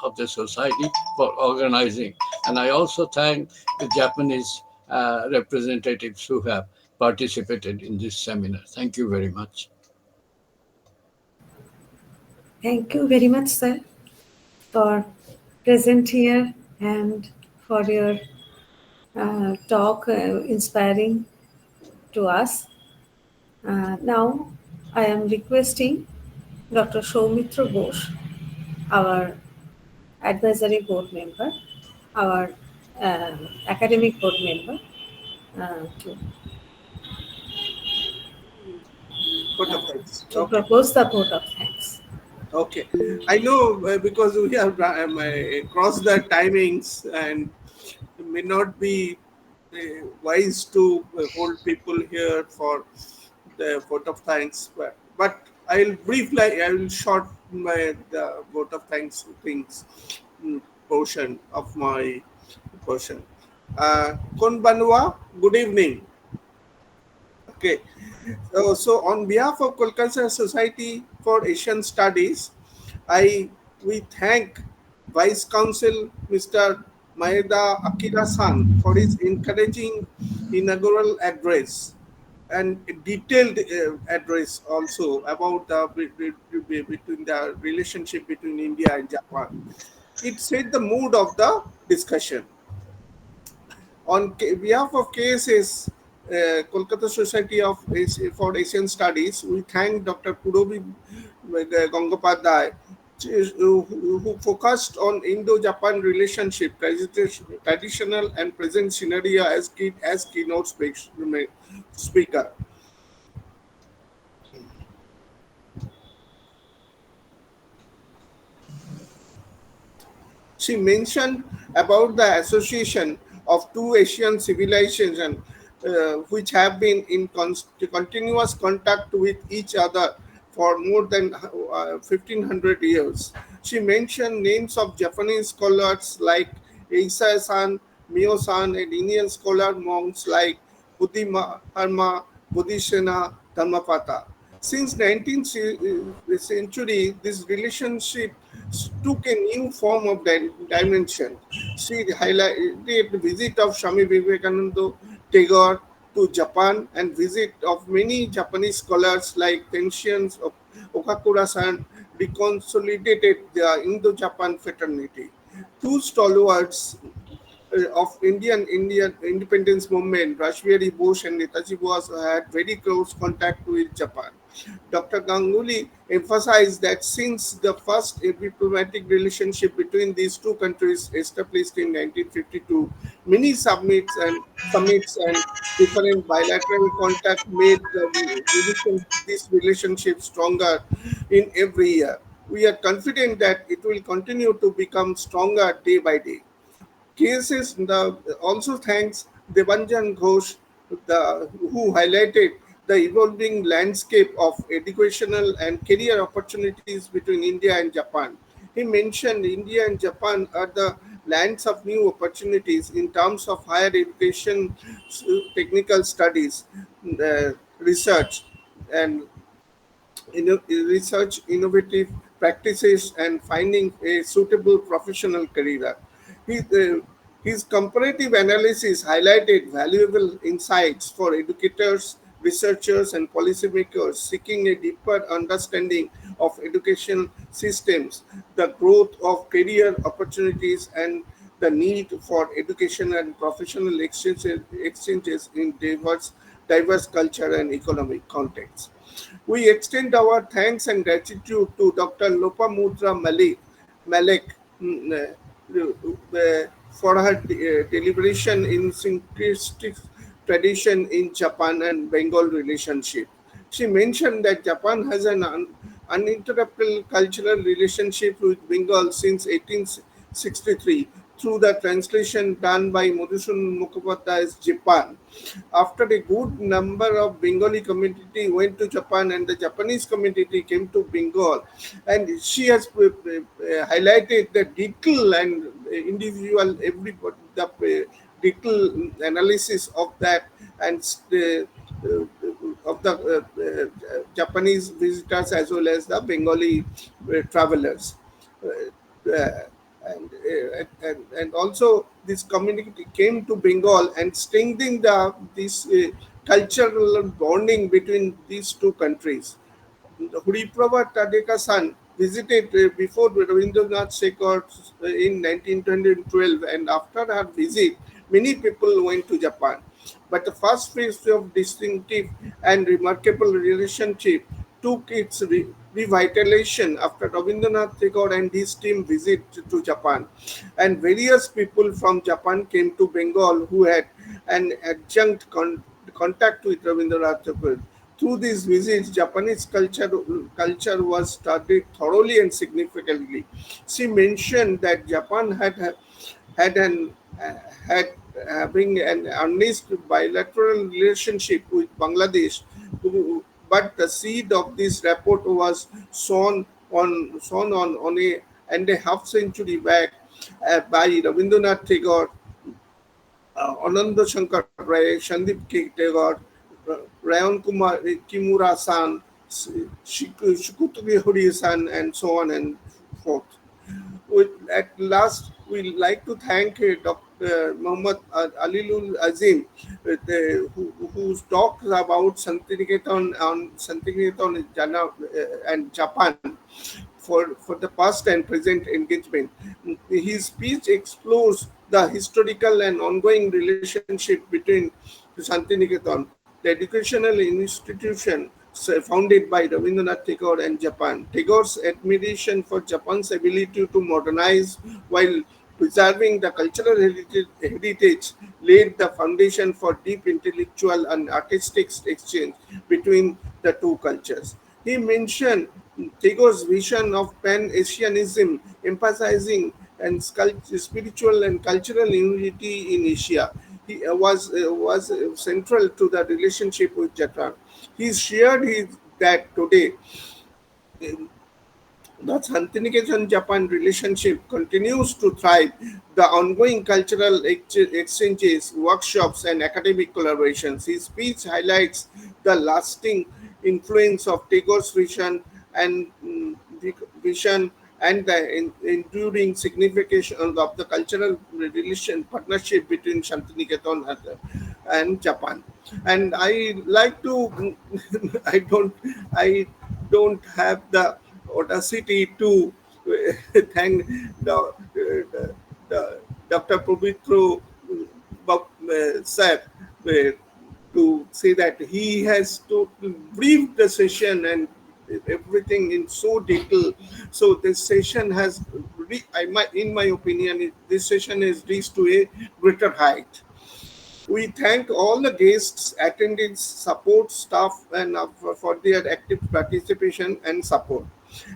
Speaker 1: of the society for organizing. And I also thank the Japanese representatives who have participated in this seminar. Thank you very much.
Speaker 2: Thank you very much, sir, for present here and for your talk, inspiring to us. Now, I am requesting Dr. Soumitra Ghosh, our advisory board member, our uh, academic board member, to,
Speaker 6: Vote of thanks.
Speaker 2: to
Speaker 6: Okay.
Speaker 2: propose the vote of thanks.
Speaker 6: Okay. I know because we have crossed the timings and it may not be wise to hold people here for the vote of thanks, but I'll briefly, I will short my the vote of thanks things portion of my portion. Konbanwa, good evening. Okay. So on behalf of Kolkata Society for Asian Studies, I we thank Vice Consul Mr. Maeda Akira-san for his encouraging inaugural address and a detailed address also about the between the relationship between India and Japan. It set the mood of the discussion. On behalf of KSS, Kolkata Society for Asian Studies, we thank Dr. Kurobi Gangopadhyay, who focused on Indo-Japan relationship, traditional and present scenario as keynote speaker. She mentioned about the association of two Asian civilizations which have been in continuous contact with each other for more than 1500 years. She mentioned names of Japanese scholars like Eisa-san, Mio-san, and Indian scholar monks like Buddhiharma, Bodhisena, Dhammapata. Since 19th century, this relationship took a new form of dimension. She highlighted the visit of Swami Vivekananda Tagore to Japan and visit of many Japanese scholars like Tenshins of Okakura-san reconsolidated the Indo-Japan fraternity. Two stalwarts of Indian independence movement, Rashbihari Bose and Netaji Bose had very close contact with Japan. Dr. Ganguly emphasized that since the first diplomatic relationship between these two countries established in 1952, many summits and different bilateral contact made this relationship stronger in every year. We are confident that it will continue to become stronger day by day. Cases also thanks Devanjan Ghosh, who highlighted the evolving landscape of educational and career opportunities between India and Japan. He mentioned India and Japan are the lands of new opportunities in terms of higher education, technical studies, research, and research, innovative practices and finding a suitable professional career. His, uh, his comparative analysis highlighted valuable insights for educators, researchers, and policymakers seeking a deeper understanding of education systems, the growth of career opportunities, and the need for education and professional exchanges in diverse culture and economic contexts. We extend our thanks and gratitude to Dr. Lopamudra Malek mm, for her deliberation in syncretic tradition in Japan and Bengal relationship. She mentioned that Japan has an uninterrupted cultural relationship with Bengal since 1863 through the translation done by Madhusudan Mukhopadhyay's Japan. After a good number of Bengali community went to Japan and the Japanese community came to Bengal, and she has highlighted the detail and individual everybody the detailed analysis of that and of the Japanese visitors as well as the Bengali travelers. Uh, and also this community came to Bengal and strengthening this cultural bonding between these two countries. Huriprabha Tadeka-san visited before Rabindranath Tagore in 1912, and after her visit, many people went to Japan. But the first phase of distinctive and remarkable relationship took its revitalization after Rabindranath Tagore and his team visit to Japan. And various people from Japan came to Bengal who had an adjunct contact with Rabindranath Tagore. Through these visits, Japanese culture was studied thoroughly and significantly. She mentioned that Japan had an had having an earnest bilateral relationship with Bangladesh, but the seed of this report was sown on a and a half century back by Rabindranath Tagore, Ananda Shankar Ray, Shandip K. Tagore, Rayon Kumar Kimura san, Shikutugi Hori san, and so on and forth. At last, we like to thank Dr. Muhammad Alilul Azim, who talks about Santiniketan and Japan for the past and present engagement. His speech explores the historical and ongoing relationship between Santiniketan, the educational institution founded by Rabindranath Tagore and Japan. Tagore's admiration for Japan's ability to modernize while preserving the cultural heritage laid the foundation for deep intellectual and artistic exchange between the two cultures. He mentioned Tagore's vision of Pan-Asianism, emphasizing and spiritual and cultural unity in Asia. He was central to the relationship with Japan. He shared that today the Santiniketan Japan relationship continues to thrive. The ongoing cultural exchanges, workshops, and academic collaborations. His speech highlights the lasting influence of Tagore's vision and vision and the enduring significance of the cultural relation partnership between Shantiniketan and Japan. And I like to, I don't have the audacity to thank the Dr. Pavitro sir to say that he has to brief the session and everything in so detail. So this session has, in my opinion, this session is reached to a greater height. We thank all the guests, attendees, support staff, and for their active participation and support.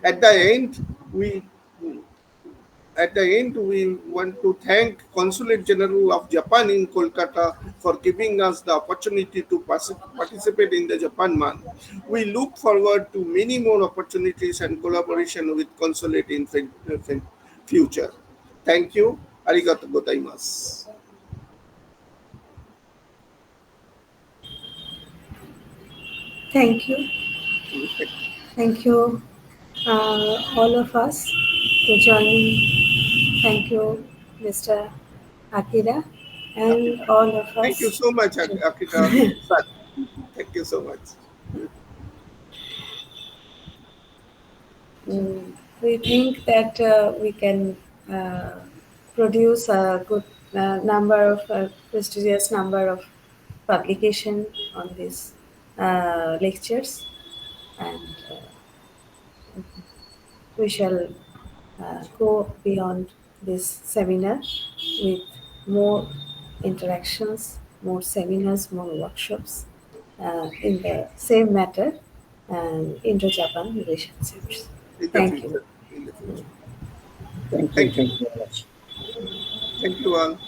Speaker 6: At the end, we we want to thank Consulate General of Japan in Kolkata for giving us the opportunity to participate in the Japan Month. We look forward to many more opportunities and collaboration with Consulate in future. Thank you. Arigato gozaimasu.
Speaker 2: Thank you. Thank you, all of us to joining. Thank you, Mr. Akira, and
Speaker 6: Akita.
Speaker 2: all of
Speaker 6: Thank you
Speaker 2: us.
Speaker 6: so much,
Speaker 2: To,
Speaker 6: Akita. Sir. Thank you so much.
Speaker 2: Mm, we think that we can uh, produce a good number of prestigious number of publication on these lectures, and we shall go beyond this seminar with more interactions, more seminars, more workshops in the same matter and Indo-Japan relationships.
Speaker 6: In the
Speaker 2: Thank you.
Speaker 6: future. In the future.
Speaker 9: Thank you.
Speaker 6: Thank you.
Speaker 9: Thank you very much.
Speaker 6: Thank you all.